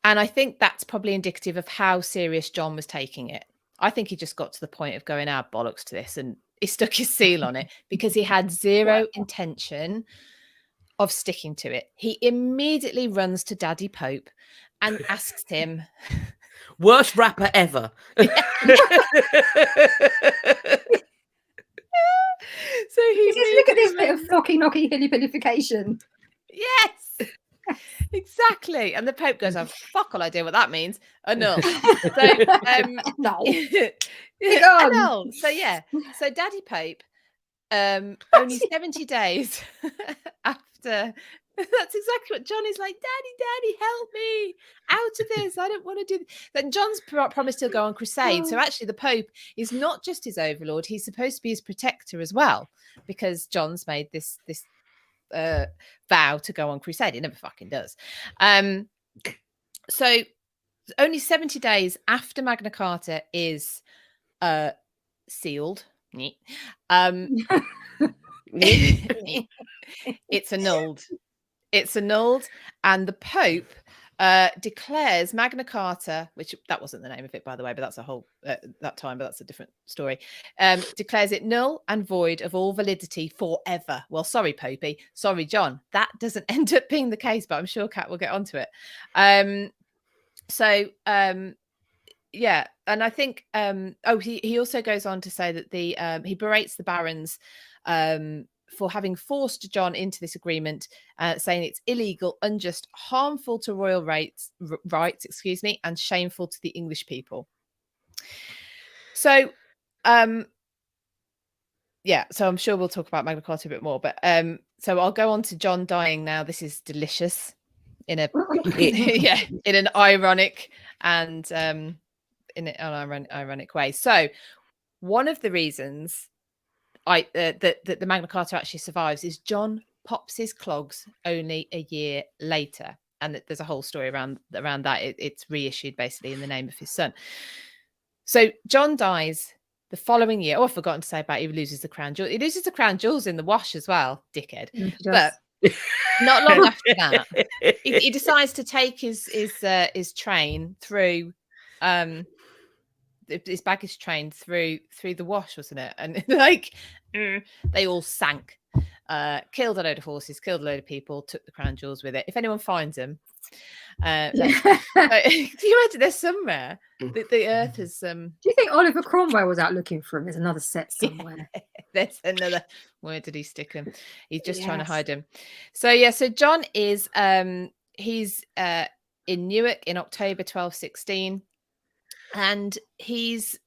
I think that's probably indicative of how serious John was taking it. I think he just got to the point of going, bollocks to this, and he stuck his seal on it because he had zero intention of sticking to it. He immediately runs to Daddy Pope and asks him... Worst rapper ever. So he just look at this bit of flocky knocky hilly pillification. Yes. Exactly. And the Pope goes, fuck all idea what that means. Annul. So annul. So yeah. So Daddy Pope, only 70 days after, that's exactly what John is like, Daddy, help me out of this. I don't want to do this. Then John's promised he'll go on crusade. So actually the Pope is not just his overlord, he's supposed to be his protector as well, because John's made this vow to go on crusade. He never fucking does. So only 70 days after Magna Carta is sealed, it's annulled, and the Pope declares Magna Carta, which that wasn't the name of it, by the way, but that's a whole that time, but that's a different story. Declares it null and void of all validity forever. Well, sorry, Popey, sorry, John, that doesn't end up being the case, but I'm sure Kat will get onto it. Yeah, and I think he also goes on to say that he berates the barons for having forced John into this agreement, saying it's illegal, unjust, harmful to royal rights, and shameful to the English people. So, yeah, so I'm sure we'll talk about Magna Carta a bit more, but so I'll go on to John dying now. This is delicious. in a yeah, in an ironic and in an ironic way. So one of the reasons that the Magna Carta actually survives is John pops his clogs only a year later, and there's a whole story around that. It's reissued basically in the name of his son. So John dies the following year. Oh, I've forgotten to say about he loses the crown jewels. He loses the crown jewels in the wash as well, dickhead. But not long after that, he decides to take his train through his baggage train through the wash, wasn't it? And like they all sank, killed a load of horses, killed a load of people, took the crown jewels with it. If anyone finds them, do you imagine there's somewhere the earth is do you think Oliver Cromwell was out looking for him? There's another set somewhere. There's another. Where did he stick him? He's just trying to hide him. So so John is he's in Newark in October 1216, and he's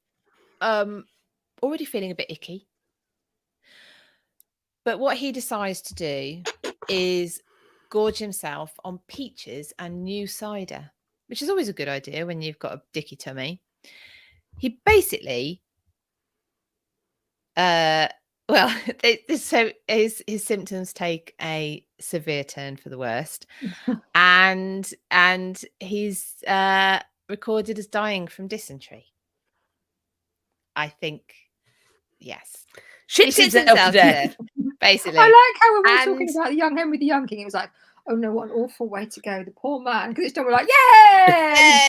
already feeling a bit icky. But what he decides to do is gorge himself on peaches and new cider, which is always a good idea when you've got a dicky tummy. He basically, so his symptoms take a severe turn for the worst, and he's recorded as dying from dysentery. I think, yes. Shits himself to death. Basically. I like how when we were talking about the young Henry the Young King, it was like, oh no, what an awful way to go, the poor man. Because it's done, we're like, yay!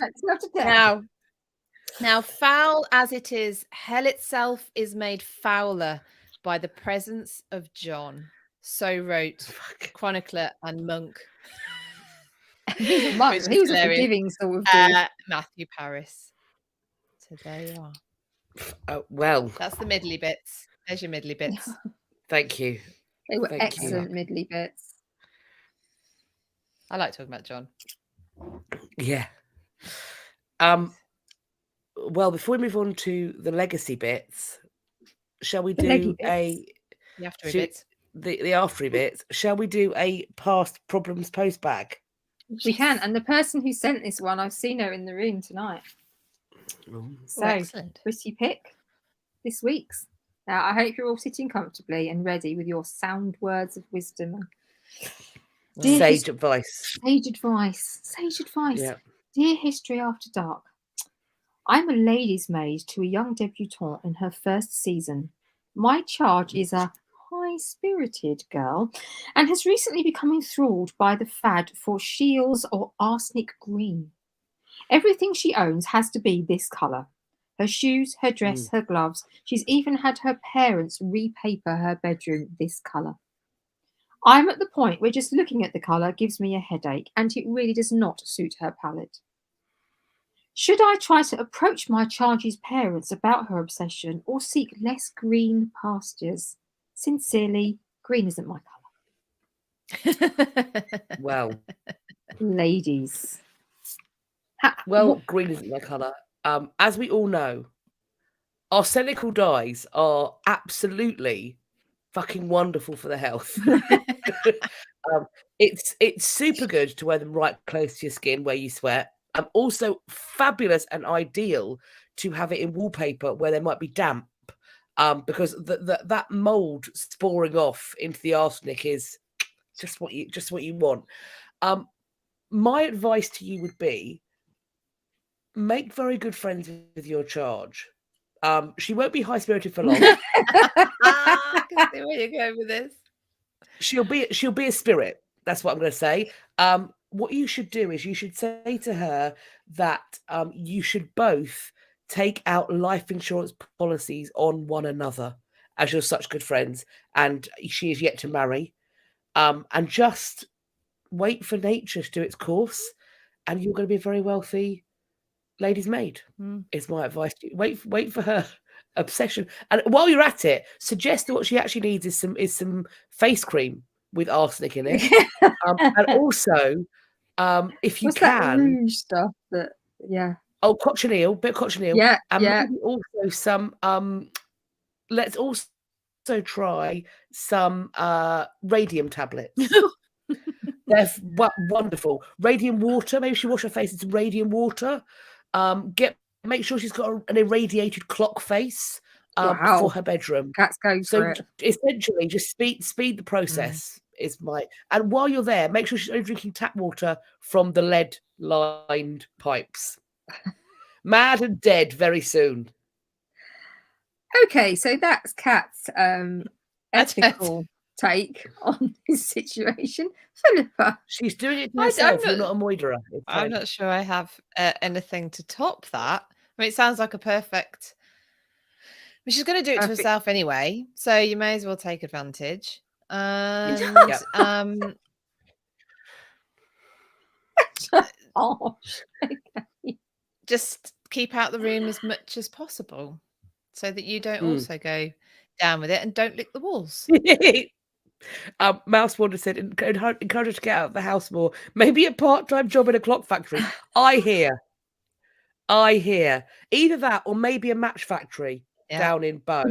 Now, foul as it is, hell itself is made fouler by the presence of John. So wrote chronicler and monk. He's a monk. He was a forgiving sort of dude. Matthew Paris. So there you are. Well, that's the middly bits. There's your middly bits. Thank you. They were excellent middly bits. I like talking about John. Yeah. Well, before we move on to the legacy bits, shall we do the aftery bits? The aftery bits. Shall we do a past problems post bag? We can. And the person who sent this one, I've seen her in the room tonight. So excellent. Pretty pick this week's. Now, I hope you're all sitting comfortably and ready with your sound words of wisdom. Sage advice. Sage advice. Sage advice. Yeah. Dear History After Dark, I'm a lady's maid to a young debutante in her first season. My charge is a high-spirited girl and has recently become enthralled by the fad for shields or arsenic green. Everything she owns has to be this colour. Her shoes, her dress, her gloves. She's even had her parents repaper her bedroom this colour. I'm at the point where just looking at the colour gives me a headache, and it really does not suit her palette. Should I try to approach my charge's parents about her obsession or seek less green pastures? Sincerely, green isn't my colour. Well. Ladies. Green isn't my colour. As we all know, arsenical dyes are absolutely fucking wonderful for the health. It's super good to wear them right close to your skin where you sweat. Also fabulous and ideal to have it in wallpaper where there might be damp, because that mold sporing off into the arsenic is just what you want. My advice to you would be, make very good friends with your charge. She won't be high-spirited for long. I can see where you're going with this. She'll be a spirit. That's what I'm going to say. What you should do is you should say to her that you should both take out life insurance policies on one another, as you're such good friends, and she is yet to marry. And just wait for nature to do its course, and you're going to be a very wealthy lady's maid. Is my advice to you. Wait for her obsession, and while you're at it, suggest that what she actually needs is some face cream with arsenic in it. And also, if you What's can, that rouge stuff that cochineal, bit of cochineal, and maybe also some. Let's also try some radium tablets. They're wonderful. Radiant water. Maybe she wash her face in some radiant water. Make sure she's got an irradiated clock face for Wow. her bedroom. Cats go for So it. essentially, just speed the process is my. And while you're there, make sure she's only drinking tap water from the lead-lined pipes. Mad and dead very soon. Okay, so that's Kat's ethical take on this situation. Philippa. She's doing it to herself. You're not a moiderer. I'm not sure I have anything to top that. I mean, it sounds like a perfect. But she's going to do it to herself anyway, so you may as well take advantage. And just keep out the room as much as possible, so that you don't also go down with it and don't lick the walls. Mouse Wonder said, encourage her to get out of the house more. Maybe a part-time job in a clock factory. I hear. Either that or maybe a match factory down in Bow.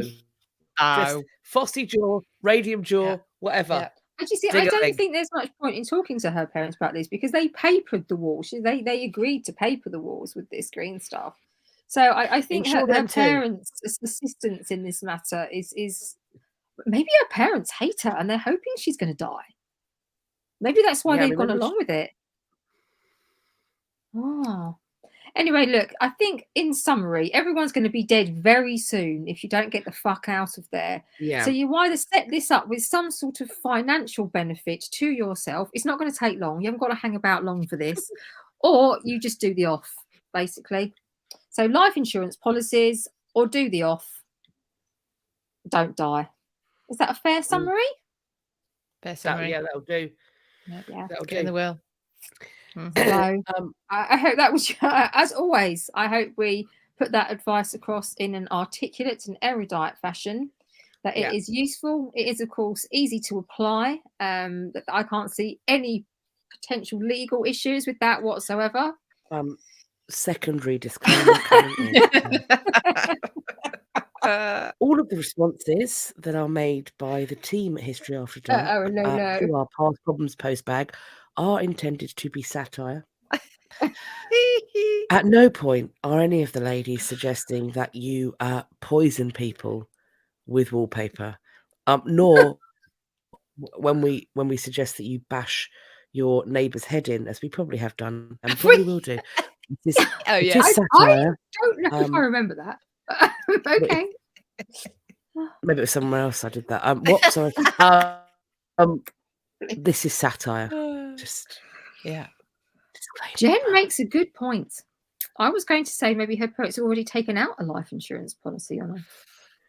Just Fossy jaw, radium jaw, whatever. And you see, I don't think there's much point in talking to her parents about this, because they papered the walls. They agreed to paper the walls with this green stuff. So I think her parents' assistance in this matter is maybe her parents hate her and they're hoping she's going to die. Maybe that's why they've gone along with it. Oh. Anyway, look, I think in summary, everyone's going to be dead very soon if you don't get the fuck out of there. Yeah. So you either set this up with some sort of financial benefit to yourself. It's not going to take long. You haven't got to hang about long for this. Or you just do the off, basically. So life insurance policies, or do the off. Don't die. Is that a fair summary? Fair summary. That'll do. Yeah. That'll get in the will. So I hope that was, as always, I hope we put that advice across in an articulate and erudite fashion, that it is useful. It is, of course, easy to apply. That I can't see any potential legal issues with that whatsoever. Secondary disclaimer coming in. All of the responses that are made by the team at History After Dark to our Past Problems postbag are intended to be satire. At no point are any of the ladies suggesting that you poison people with wallpaper, nor when we suggest that you bash your neighbour's head in, as we probably have done and probably will do. It is satire. I don't know if I remember that. Okay. Maybe it was somewhere else I did that. Sorry. This is satire. Jen makes a good point. I was going to say maybe her parents have already taken out a life insurance policy on her.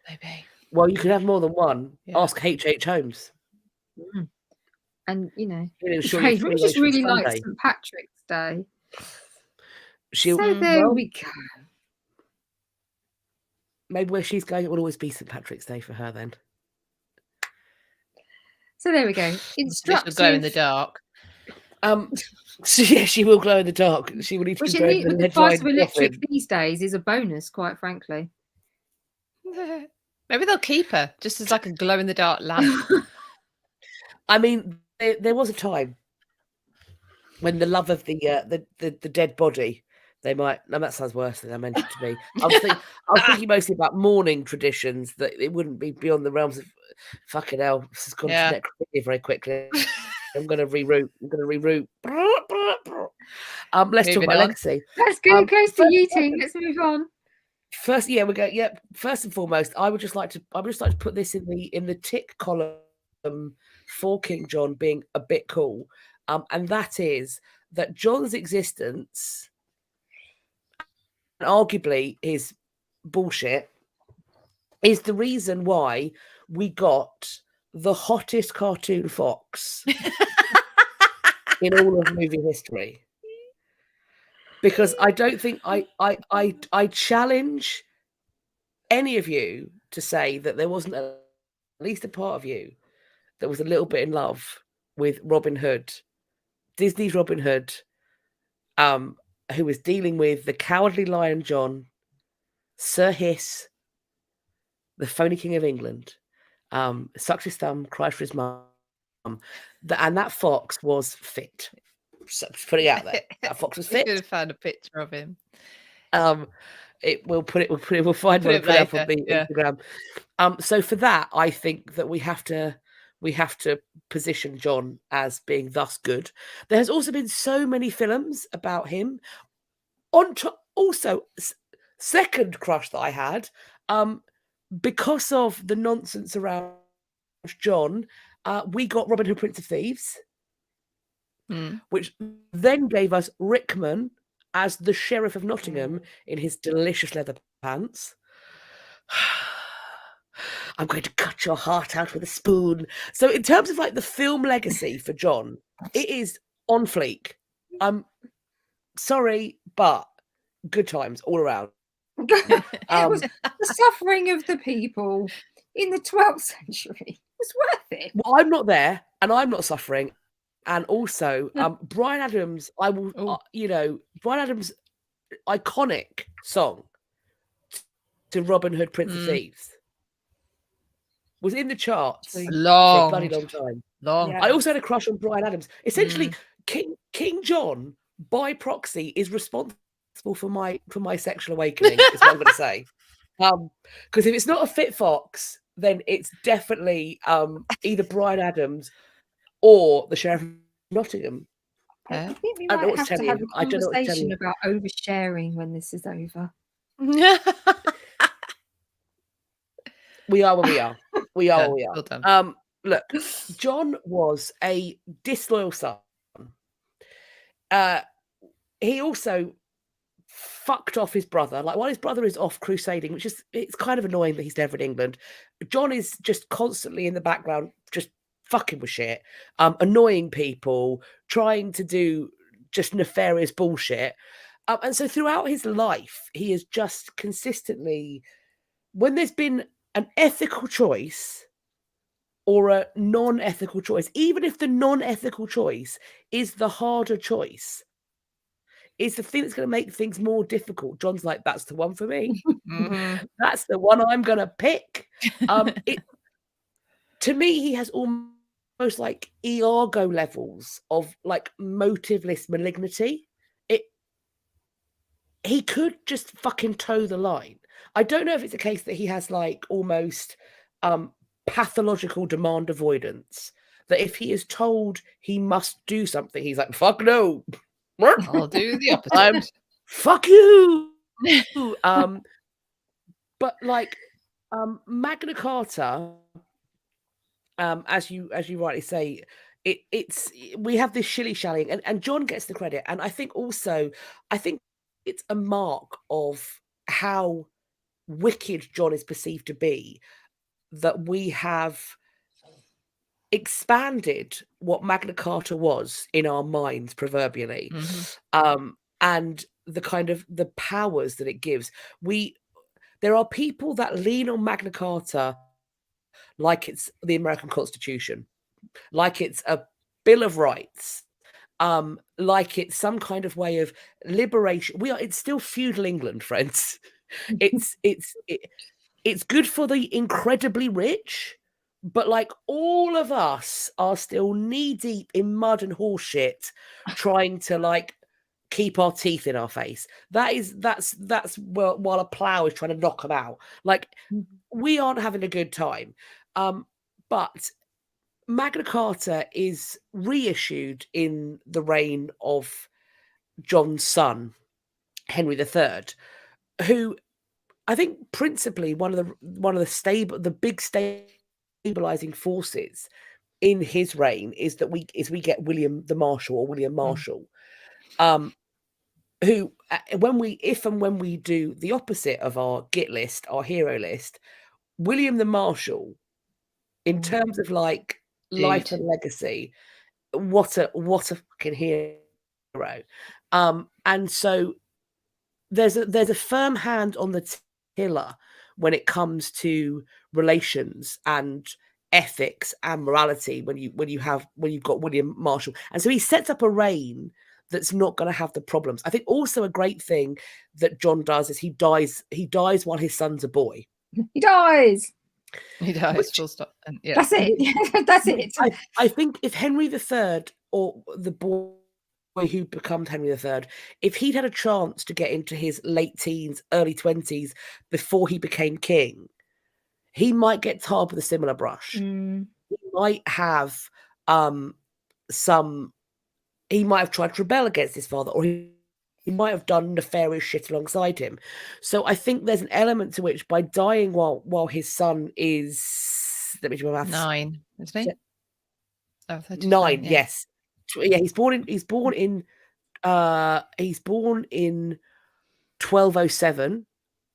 Maybe. Well, you could have more than one. Ask H.H. Holmes. And really just really like St. Patrick's Day. So there we go. Maybe where she's going, it will always be St. Patrick's Day for her then. So there we go. Instructive. She'll glow in the dark. So she will glow in the dark. She will need to go in the price of electric these days is a bonus, quite frankly. Maybe they'll keep her just as like a glow in the dark lamp. I mean, there was a time when the love of the dead body, they might. No, that sounds worse than I meant it to be. I was thinking mostly about mourning traditions, that it wouldn't be beyond the realms of fucking hell. This has gone to necrophilia very quickly. I'm going to reroute. Let's talk about legacy. Let's get close to eating. Let's move on. First, we go. Yeah, first and foremost, I would just like to put this in the tick column for King John being a bit cool, and that is that John's existence, and arguably his bullshit, is the reason why we got the hottest cartoon fox in all of movie history. Because I don't think I challenge any of you to say that there wasn't at least a part of you that was a little bit in love with Robin Hood, Disney's Robin Hood, who was dealing with the Cowardly Lion John, Sir Hiss, the phony King of England, sucks his thumb, cries for his mum, And that fox was fit. So just putting it out there, that fox was We should fit. have found a picture of him. We'll find one and put it up on the Instagram. So for that, I think that we have to position John as being thus good. There has also been so many films about him. Also, second crush that I had, because of the nonsense around John, we got Robin Hood, Prince of Thieves, which then gave us Rickman as the Sheriff of Nottingham in his delicious leather pants. I'm going to cut your heart out with a spoon. So in terms of like the film legacy for John, it is on fleek. I'm sorry, but good times all around. It was the suffering of the people in the 12th century. It was worth it. Well, I'm not there, and I'm not suffering. And also, Bryan Adams, Bryan Adams' iconic song to Robin Hood, Prince of Thieves was in the charts for a bloody long time. Yeah. I also had a crush on Bryan Adams. Essentially, King John, by proxy, is responsible for my sexual awakening, is what I'm going to say. Because if it's not a fit fox, then it's definitely either Bryan Adams or the Sheriff of Nottingham. I think we might have to have a conversation about oversharing when this is over. We are where we are. We are where we are. Well done. Look, John was a disloyal son. He also fucked off his brother. Like, while his brother is off crusading, it's kind of annoying that he's never in England, John is just constantly in the background, just fucking with shit, annoying people, trying to do just nefarious bullshit. And so throughout his life, he is just consistently, when there's been an ethical choice or a non-ethical choice, even if the non-ethical choice is the harder choice, is the thing that's going to make things more difficult, John's like, that's the one for me. That's the one I'm going to pick. To me, he has almost like Iago levels of like motiveless malignity. He could just fucking toe the line. I don't know if it's a case that he has like almost pathological demand avoidance, that if he is told he must do something, he's like, fuck no. I'll do the opposite. Fuck you. But like Magna Carta, as you rightly say, it's we have this shilly-shallying, and John gets the credit, and I think it's a mark of how wicked John is perceived to be that we have expanded what Magna Carta was in our minds, proverbially, and the kind of the powers that it gives. There are people that lean on Magna Carta like it's the American Constitution, like it's a Bill of Rights, like it's some kind of way of liberation. It's still feudal England, friends. It's good for the incredibly rich, but like all of us are still knee deep in mud and horse shit, trying to like keep our teeth in our face. That's while a plow is trying to knock them out. Like, we aren't having a good time. But Magna Carta is reissued in the reign of John's son, Henry III, who I think principally one of the big stabilizing forces in his reign is that we get William the Marshal, or William Marshal, who when we do the opposite of our Git list, our hero list, William the Marshal, in terms of like life and legacy, what a fucking hero. And so there's a firm hand on the tiller when it comes to relations and ethics and morality when you've got William Marshal. And so he sets up a reign that's not going to have the problems. I think also a great thing that John does is he dies while his son's a boy. He dies. He dies, Which- full stop. And yeah. That's it. That's it. I think if Henry III, or the boy who becomes Henry III, if he'd had a chance to get into his late teens, early 20s before he became king, he might get tarred with a similar brush. Mm. He might have he might have tried to rebel against his father, or he might have done nefarious shit alongside him. So I think there's an element to which, by dying while his son is, let me do my maths, 9, isn't he? Oh, 39, 9, yeah. yes. Yeah, he's born in 1207,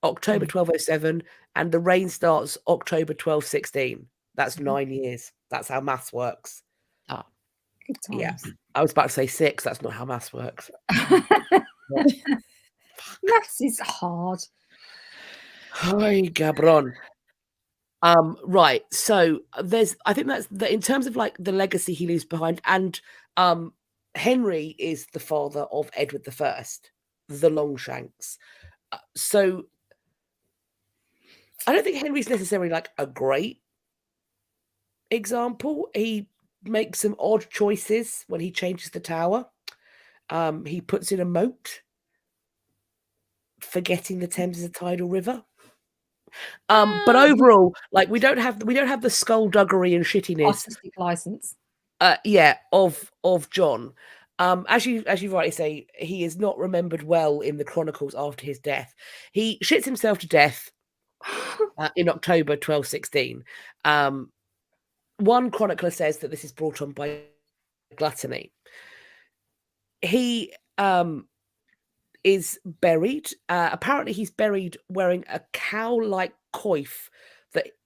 October 1207, and the reign starts October 1216. That's 9 years. That's how maths works. Oh. Good Yeah. times. I was about to say 6. That's not how maths works. Maths is hard. Hi, Gabron. Right. So I think that's in terms of like the legacy he leaves behind, and Henry is the father of Edward I, the Longshanks. So I don't think Henry's necessarily like a great example. He makes some odd choices when he changes the tower. He puts in a moat, forgetting the Thames is a tidal river. But overall, like we don't have the skullduggery and shittiness Artistic license. Of John. As you rightly say, he is not remembered well in the chronicles after his death. He shits himself to death in October 1216. One chronicler says that this is brought on by gluttony. He is buried. Apparently, he's buried wearing a cow-like coif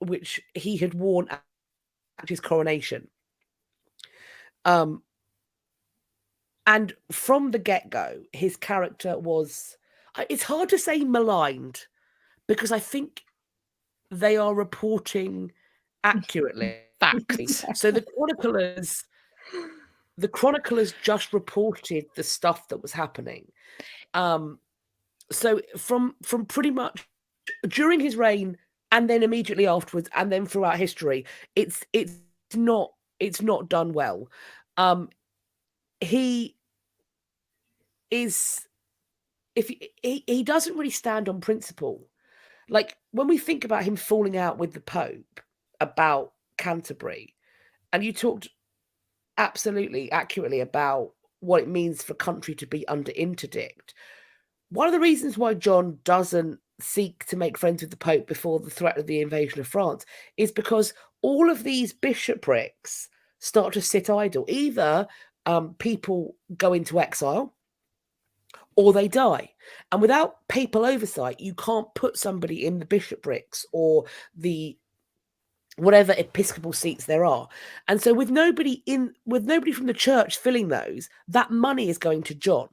which he had worn at his coronation. And from the get-go, his character was, it's hard to say maligned, because I think they are reporting accurately. Facts. So the chroniclers just reported the stuff that was happening. So from pretty much during his reign, and then immediately afterwards, and then throughout history, it's not done well. He is, if he doesn't really stand on principle. Like when we think about him falling out with the Pope about Canterbury, and you talked absolutely accurately about what it means for a country to be under interdict. One of the reasons why John doesn't seek to make friends with the Pope before the threat of the invasion of France is because all of these bishoprics start to sit idle. Either people go into exile or they die. And without papal oversight, you can't put somebody in the bishoprics or the whatever episcopal seats there are. And so with nobody from the church filling those, that money is going to John.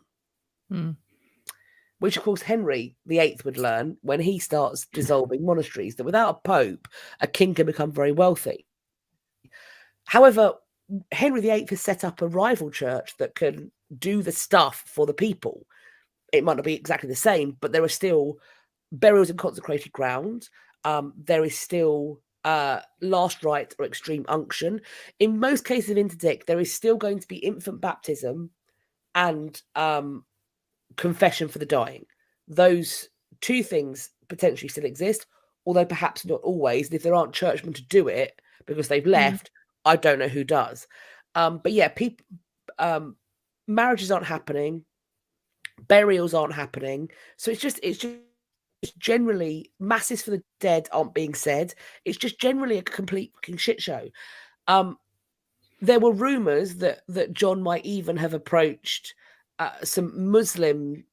Which, of course, Henry VIII would learn when he starts dissolving monasteries, that without a pope, a king can become very wealthy. However, Henry VIII has set up a rival church that can do the stuff for the people. It might not be exactly the same, but there are still burials in consecrated ground. There is still last rite or extreme unction. In most cases of interdict, there is still going to be infant baptism and confession for the dying. Those two things potentially still exist, although perhaps not always. And if there aren't churchmen to do it because they've left, I don't know who does. But yeah, people, marriages aren't happening, burials aren't happening. So it's just generally masses for the dead aren't being said. It's just generally a complete fucking shit show. There were rumors that John might even have approached some Muslim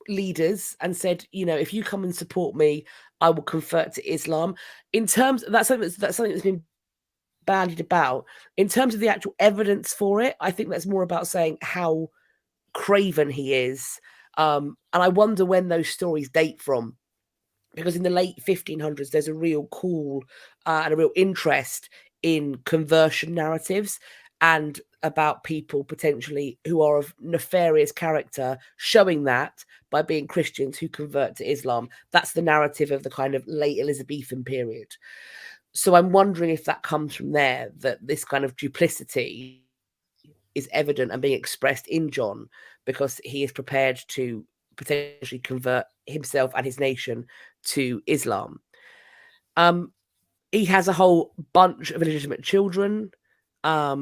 leaders and said, you know, if you come and support me, I will convert to Islam. In terms, that's something that's been bandied about. In terms of the actual evidence for it, I think that's more about saying how craven he is. And I wonder when those stories date from, because in the late 1500s, there's a real call and a real interest in conversion narratives and about people potentially who are of nefarious character, showing that by being Christians who convert to Islam. That's the narrative of the kind of late Elizabethan period. So I'm wondering if that comes from there, that this kind of duplicity is evident and being expressed in John because he is prepared to potentially convert himself and his nation to Islam. He has a whole bunch of illegitimate children. Yeah,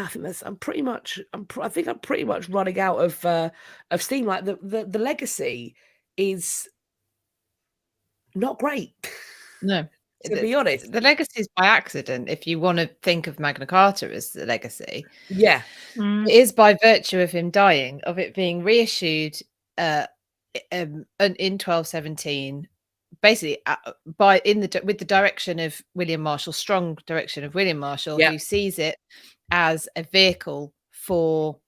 I think that's. I'm pretty much. I think I'm pretty much running out of steam. Like the legacy is not great. No. To be honest. The legacy is by accident. If you want to think of Magna Carta as the legacy, Yeah, it is by virtue of him dying, of it being reissued in 1217, basically with the direction of William Marshall, strong direction of William Marshall, Yeah. who sees it as a vehicle for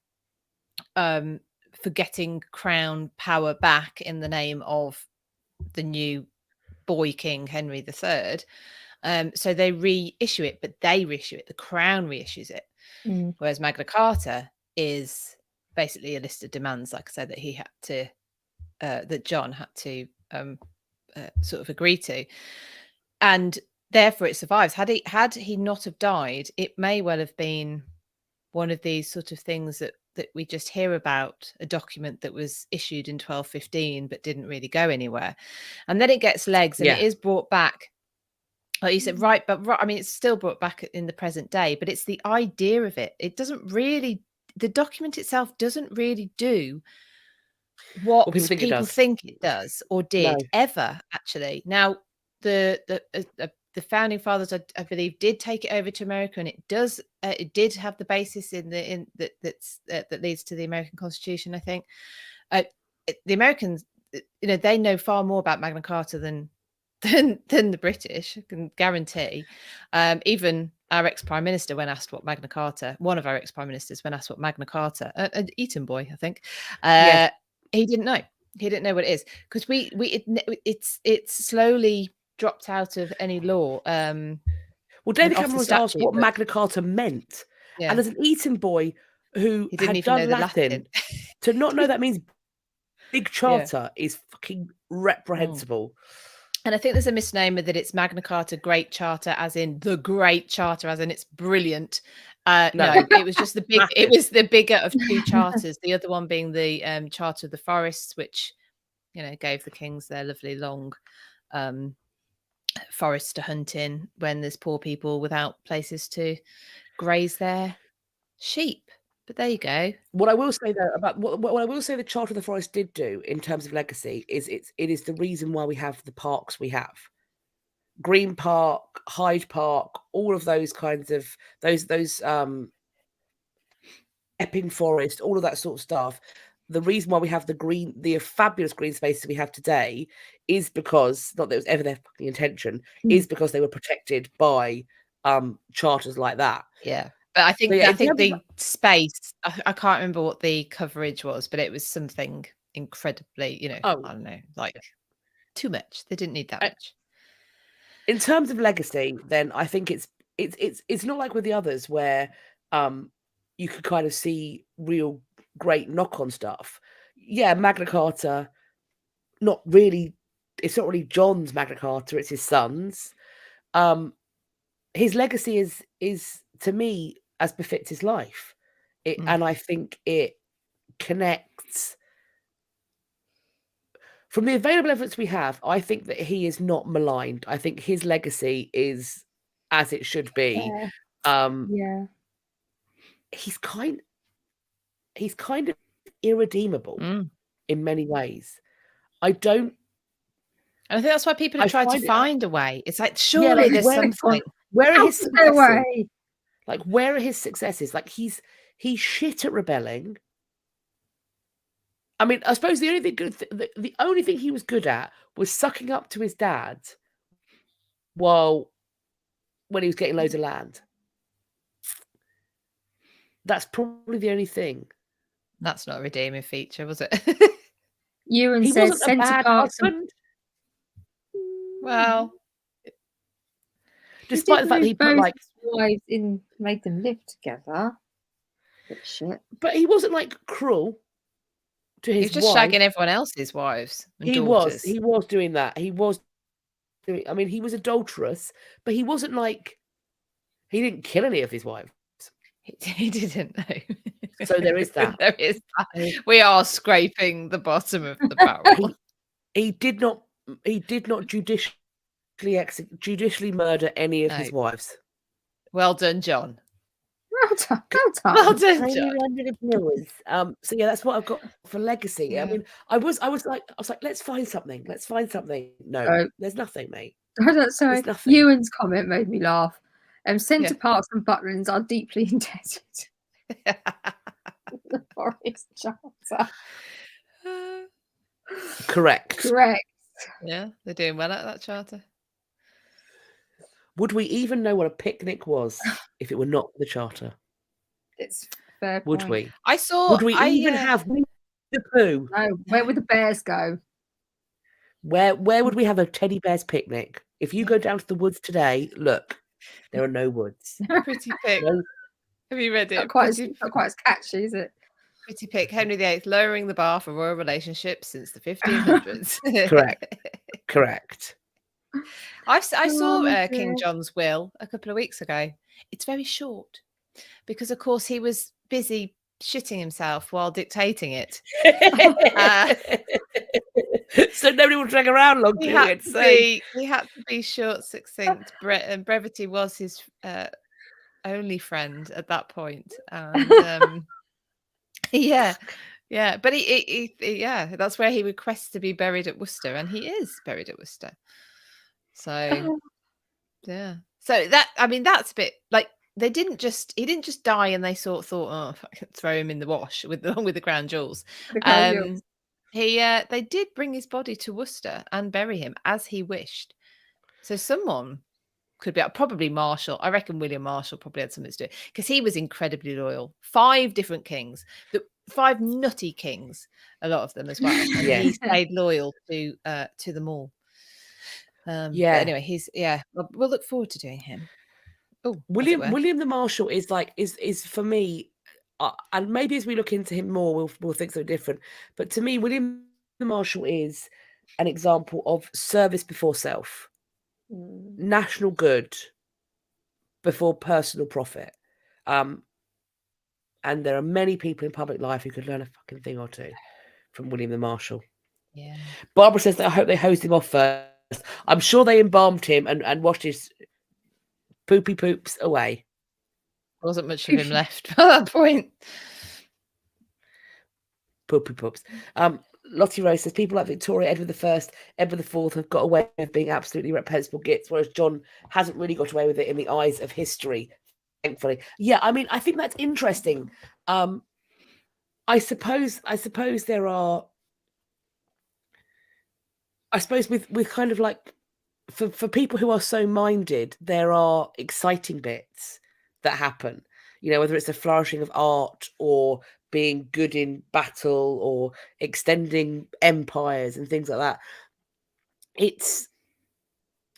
getting crown power back in the name of the new boy king Henry III. So they reissue it, but they reissue it. The crown reissues it. Whereas Magna Carta is basically a list of demands, like I said, that he had to, that John had to sort of agree to, and therefore it survives. Had he not have died, it may well have been one of these sort of things that we just hear about, a document that was issued in 1215 but didn't really go anywhere, and then it gets legs and it is brought back. Like you said, right, I mean, it's still brought back in the present day, but it's the idea of it. It doesn't really, the document itself doesn't really do what people think it does or did ever, actually. Now, the founding fathers, I believe, did take it over to America, and it did have the basis that leads to the American Constitution. I think the Americans, they know far more about Magna Carta than the British, I can guarantee. Even our ex-prime minister, when asked what Magna Carta, one of our ex-prime ministers, when asked what Magna Carta, an Eton boy, I think, he didn't know. He didn't know what it is, because it's slowly dropped out of any law. Well, David Cameron was asked what Magna Carta meant, and as an Eton boy who had done Latin, to not know that means big charter is fucking reprehensible. And I think there's a misnomer that it's Magna Carta Great Charter, as in the Great Charter, as in it's brilliant. No, it was just the big. It was the bigger of two charters. The other one being the Charter of the Forests, which gave the kings their lovely long forests to hunt in when there's poor people without places to graze their sheep. But there you go. What I will say though about what I will say the Charter of the Forest did do in terms of legacy is it is the reason why we have the parks we have. Green Park, Hyde Park, all of those kinds of those Epping Forest, all of that sort of stuff. The reason why we have the fabulous green spaces we have today is because, not that it was ever their fucking intention, is because they were protected by charters like that. Yeah. But I think the space, I can't remember what the coverage was, but it was something incredibly, I don't know, like too much. They didn't need that much. In terms of legacy, then I think it's not like with the others where you could kind of see real great knock-on stuff. Yeah, Magna Carta, it's not really John's Magna Carta, it's his son's. His legacy is to me as befits his life. And I think it connects. From the available evidence we have, I think that he is not maligned. I think his legacy is as it should be. He's kind of irredeemable in many ways. I think that's why people have tried to find a way. It's like, surely there's something. Where are his successes? Like, where are his successes? Like, he's shit at rebelling. I mean, I suppose the only thing he was good at was sucking up to his dad when he was getting loads of land. That's probably the only thing. That's not a redeeming feature, was it? Ewan says centre parts. Well, despite the fact that he put wives in, made them live together. Shit. But he wasn't cruel to his. He was just shagging everyone else's wives and daughters. He was doing that. He was doing. I mean, he was adulterous, but he wasn't like he didn't kill any of his wives. He didn't know. So there is that. There is that. We are scraping the bottom of the barrel. He did not judicially murder any of his No. wives. Well done, John. Well done. Well done. Well done, Tiny John. London viewers. So yeah, that's what I've got for legacy. Yeah. I mean, I was like, let's find something. Let's find something. No, Oh. there's nothing, mate. Sorry, There's nothing. Ewan's comment made me laugh. Centre Yeah. Parks and Butlins are deeply indebted to the Forest Charter. Correct. Correct. Yeah, they're doing well at that charter. Would we even know what a picnic was if it were not the charter? It's fair Would point. we? I saw. Would we even have Winnie the Pooh? No, where would the bears go? Where would we have a teddy bear's picnic? If you go down to the woods today, look, there are no woods. Pretty Pick. No, Have you read it? Not quite as catchy, is it? Pretty Pick. Henry VIII lowering the bar for royal relationships since the 1500s. correct. I saw Oh, King dear. John's will a couple of weeks ago. It's very short because, of course, he was busy shitting himself while dictating it. So nobody will drag around long. He He had to be short, succinct. And brevity was his only friend at that point. And yeah. But he that's where he requests to be buried at Worcester, and he is buried at Worcester. So yeah. So that's a bit like he didn't just die and they thought, oh, throw him in the wash with the crown jewels. They did bring his body to Worcester and bury him as he wished. So someone could be probably Marshall. I reckon William Marshall probably had something to do it because he was incredibly loyal. 5 different kings, 5 nutty kings, a lot of them as well. And he stayed loyal to them all. But anyway, we'll look forward to doing him. Oh, William the Marshal is for me, and maybe as we look into him more, we'll think so different. But to me, William the Marshal is an example of service before self, national good before personal profit. And there are many people in public life who could learn a fucking thing or two from William the Marshal. Yeah. Barbara says that I hope they hosed him off first. I'm sure they embalmed him and washed his poopy poops away. There wasn't much of him left by that point. Poopy poops. Lottie Rose says people like Victoria, Edward I, Edward IV have got away with being absolutely reprehensible gits, whereas John hasn't really got away with it in the eyes of history, thankfully. Yeah, I mean, I think that's interesting. I suppose there are. I suppose with kind of like for people who are so minded, there are exciting bits that happen. You know, whether it's a flourishing of art or being good in battle or extending empires and things like that. It's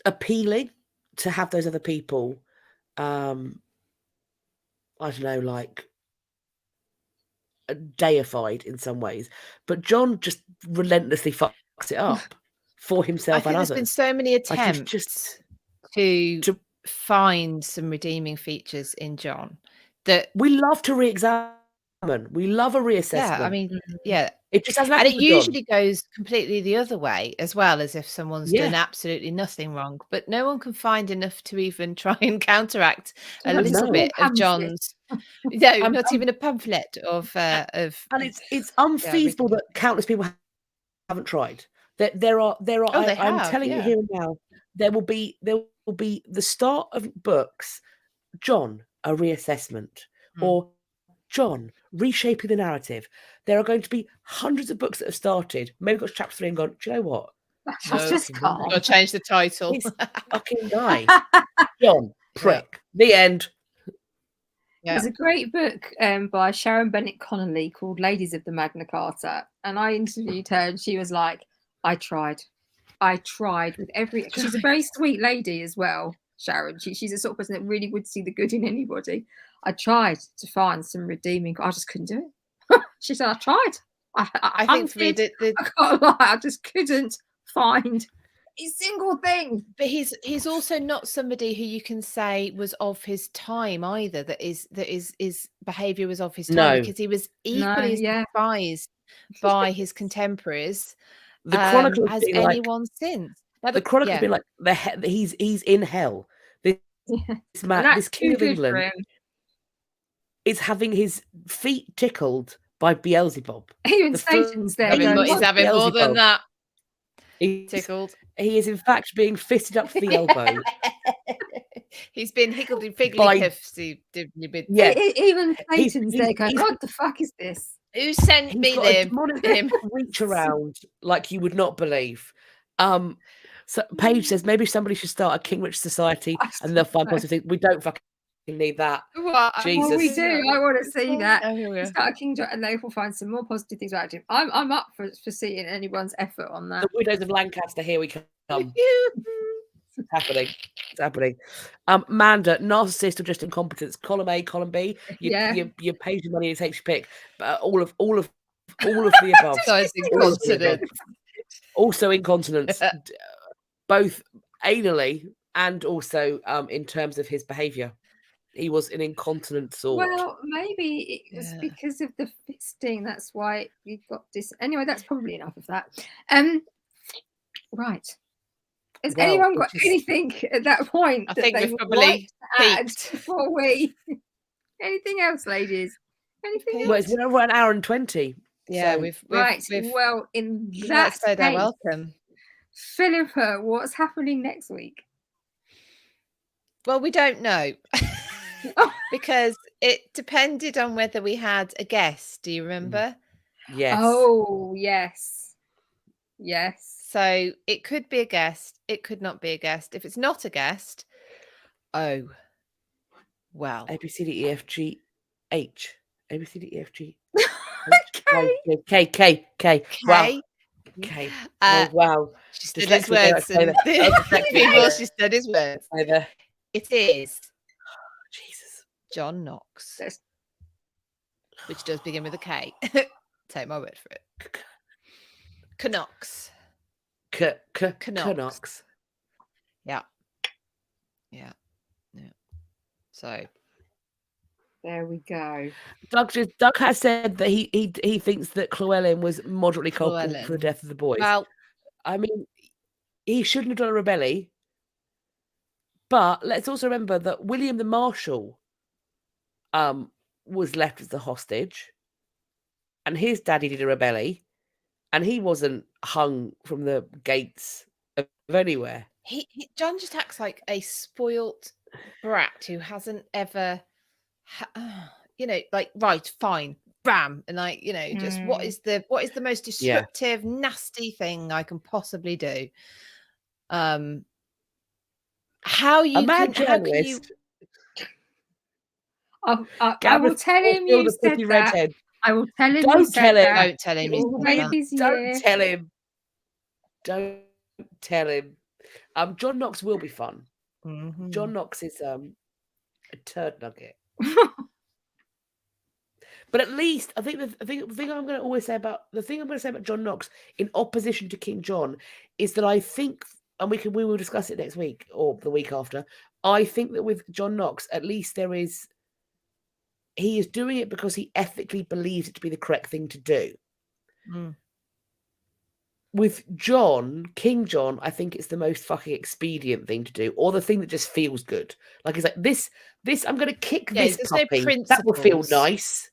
appealing to have those other people. I don't know, like deified in some ways, but John just relentlessly fucks it up for himself and others. There's been so many attempts to find some redeeming features in John that we love to re-examine. We love a reassessment. Yeah, I mean, it just hasn't. And it usually goes completely the other way as well, as if someone's done Yeah. absolutely nothing wrong, but no one can find enough to even try and counteract a Not little a bit of pamphlet. John's. No, not even a pamphlet of. And it's unfeasible that countless people haven't tried. There are. Oh, they I'm have, telling you here and now, there will be the start of books. John, a reassessment, or John reshaping the narrative. There are going to be hundreds of books that have started. Maybe got to chapter 3 and gone, do you know what? That's just calm. Got to change the title. This fucking guy, John, prick. The end. Yeah. There's a great book by Sharon Bennett Connolly called Ladies of the Magna Carta, and I interviewed her, and she was like, "I tried with every." She's a very sweet lady as well, Sharon. She's the sort of person that really would see the good in anybody. I tried to find some redeeming. I just couldn't do it. She said, "I tried. I think for me, I can't lie. I just couldn't find a single thing. But he's also not somebody who you can say was of his time either. That is his behaviour was of his time, No. because he was No, equally as yeah. despised by his contemporaries The Chronicle's as being like, anyone since. Now, the Chronicle's been like, he's in hell. This And man, that's this King too of good for England him. is having his feet tickled by Beelzebub. Even The Satan's there he's going, "What?" having more than Beelzebub. that. He's- Tickled. He is in fact being fisted up to the elbow. He's been higgledy figgly By- cuffsy. Yeah, Even He's- Satan's he's- there going, he's- "What the fuck is this?" Who sent he's me got a them? demonic Him. reach around like you would not believe. So Paige says maybe somebody should start a King Rich society and they'll find positive things. We don't fucking need that. What? Jesus. Well, we do. I want to see that. Oh, here we go. Start a King and they will find some more positive things about him. I'm up for seeing anyone's effort on that. The Widows of Lancaster, here we come. It's happening. It's happening. Manda, narcissist or just incompetence? Column A, column B. You pay your money and takes your pick. But all of the above. Guys, All of the above. incontinent. Also incontinence, both anally and also in terms of his behaviour. He was an incontinent sort. Well, maybe it was because of the fisting. That's why we got this. Anyway, that's probably enough of that. Right. Has anyone got anything at that point? I think we've probably peaked before we. Anything else, ladies? Anything Well, else? we're an hour and 20. Yeah, so. we've well, in that said case, welcome. Philippa, what's happening next week? Well, we don't know. Because it depended on whether we had a guest. Do you remember? Yes. Oh, yes. Yes. So it could be a guest. It could not be a guest. If it's not a guest, oh, well. A, B, C, D, E, F, G, H. A, B, C, D, E, F, G. K. Wow. K. Oh, wow. She stood his words. People, she stood his words. It is Jesus. John Knox, which does begin with a K. Take my word for it. Knox. Knox. Yeah. So there we go. Doug has said that he thinks that Llewellyn was moderately culpable for the death of the boys. Well, I mean, he shouldn't have done a rebellion. But let's also remember that William the Marshal was left as the hostage, and his daddy did a rebellion, and he wasn't hung from the gates of anywhere. John just acts like a spoilt brat who hasn't ever, like, right, fine, bam, and like, just what is the most destructive, nasty thing I can possibly do? How you can you? I will tell him you said that. I will tell him. Don't tell him. Don't tell him. Don't tell him. Don't tell him. John Knox will be fun. Mm-hmm. John Knox is a turd nugget. But at least the thing I'm going to say about John Knox in opposition to King John is that I think, and we will discuss it next week or the week after. I think that with John Knox, at least he is doing it because he ethically believes it to be the correct thing to do. Mm. With King John, I think it's the most fucking expedient thing to do, or the thing that just feels good. Like it's like this. I'm going to kick this puppy. No, that will feel nice.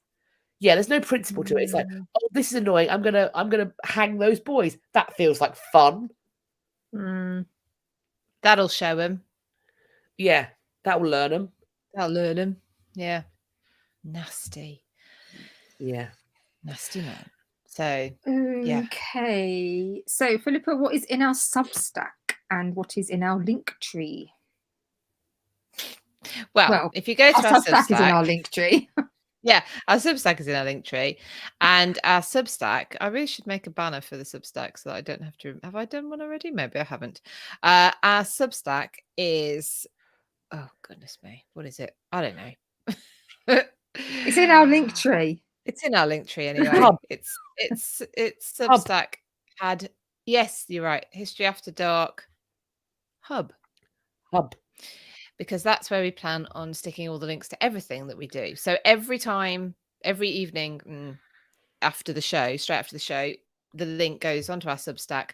Yeah, there's no principle to it. It's like, oh, this is annoying. I'm gonna hang those boys. That feels like fun. That'll show him. Yeah, that will learn him. That'll learn him. Yeah. Nasty. Yeah. Nasty man. So, okay. So, Philippa, what is in our Substack and what is in our link tree? Well, if you go to our Substack is in our link tree. Yeah, our Substack is in our link tree. And our Substack, I really should make a banner for the Substack so that I don't have to. Have I done one already? Maybe I haven't. Our Substack is, oh, goodness me. What is it? I don't know. It's in our link tree. It's in our link tree anyway. It's Substack had, yes, you're right. History After Dark. hub. Because that's where we plan on sticking all the links to everything that we do. So every evening after the show, straight after the show, the link goes onto our Substack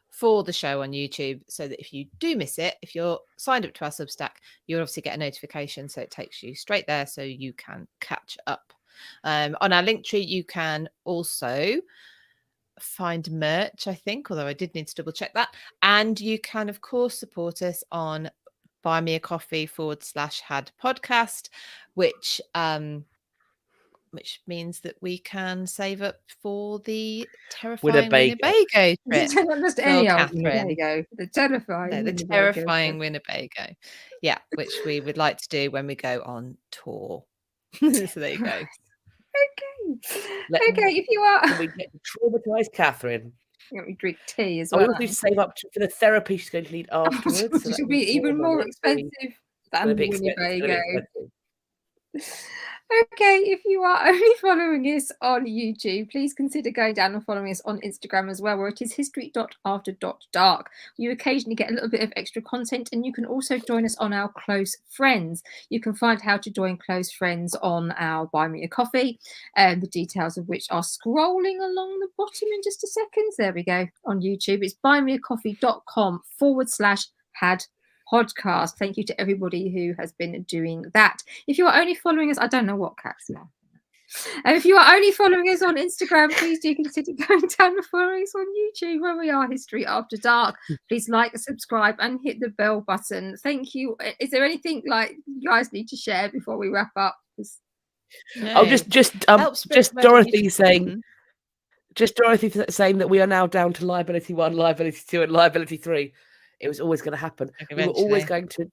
for the show on YouTube, so that if you do miss it, if you're signed up to our Substack, you'll obviously get a notification, so it takes you straight there so you can catch up. On our Linktree, you can also find merch, I think, although I did need to double check that. And you can, of course, support us on Buy Me a Coffee /had podcast, which means that we can save up for the terrifying Winnebago trip. Not just any old Winnebago, the terrifying Winnebago. Yeah, which we would like to do when we go on tour. So there you go. Okay, if you are... Can we get to traumatise Catherine? We drink tea as well. We also need to save up for the therapy she's going to need afterwards. Which will be even more expensive than the Winnebago. Okay, if you are only following us on YouTube, please consider going down and following us on Instagram as well, where it is history.after.dark. You occasionally get a little bit of extra content, and you can also join us on our close friends. You can find how to join close friends on our Buy Me a Coffee, the details of which are scrolling along the bottom in just a second. There we go. On YouTube, it's buymeacoffee.com/had podcast. Thank you to everybody who has been doing that. If you are only following us, I don't know what Cat's now. And if you are only following us on Instagram, please do consider going down and following us on YouTube, where we are History After Dark. Please like, subscribe, and hit the bell button. Thank you. Is there anything like you guys need to share before we wrap up? No. Just Dorothy saying. Just Dorothy saying that we are now down to liability 1, liability 2, and liability 3. It was always going to happen. We were always going to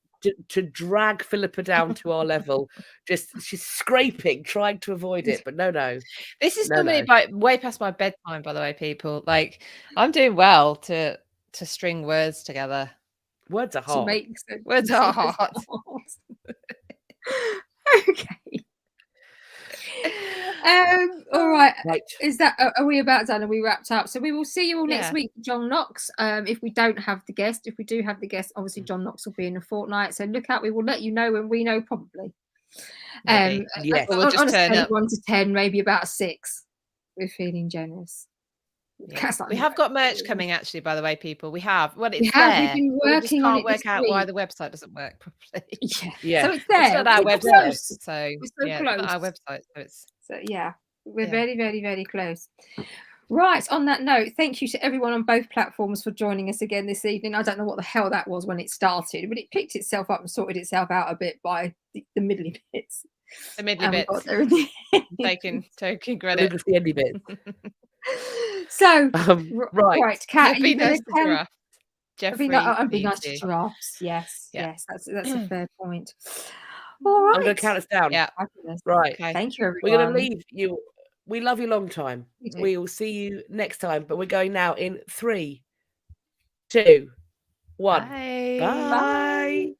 drag Philippa down to our level. She's scraping, trying to avoid it, but no. This is normally way past my bedtime, by the way, people. Like, I'm doing well to string words together. Words are hard. Words are hard. Okay. All right. Is that are we about done? Are we wrapped up? So we will see you all next week, John Knox. If we don't have the guest, if we do have the guest, obviously John Knox will be in a fortnight. So look out. We will let you know when we know, probably. Yes. We'll just turn up 1 to 10, maybe about 6. We're feeling generous. Yeah. We have got merch coming, actually, by the way, people. We have. Well, it's there. We've been working on it. Can't work out why the website doesn't work properly. Yeah. So it's there. It's not our website. So it's so close. It's not our website. So yeah, we're very, very, very close. Right. On that note, thank you to everyone on both platforms for joining us again this evening. I don't know what the hell that was when it started, but it picked itself up and sorted itself out a bit by the middly bits. The middly bits. Taking credit. The endy bits. So, right, Kat, be nice to giraffes. Jeffrey, I'd be nice to giraffes. Yes, that's a fair point. All right, I'm going to count us down. Yeah, right. Okay. Thank you, everyone. We're going to leave you. We love you long time. We will see you next time, but we're going now in 3, 2, 1. Bye. Bye.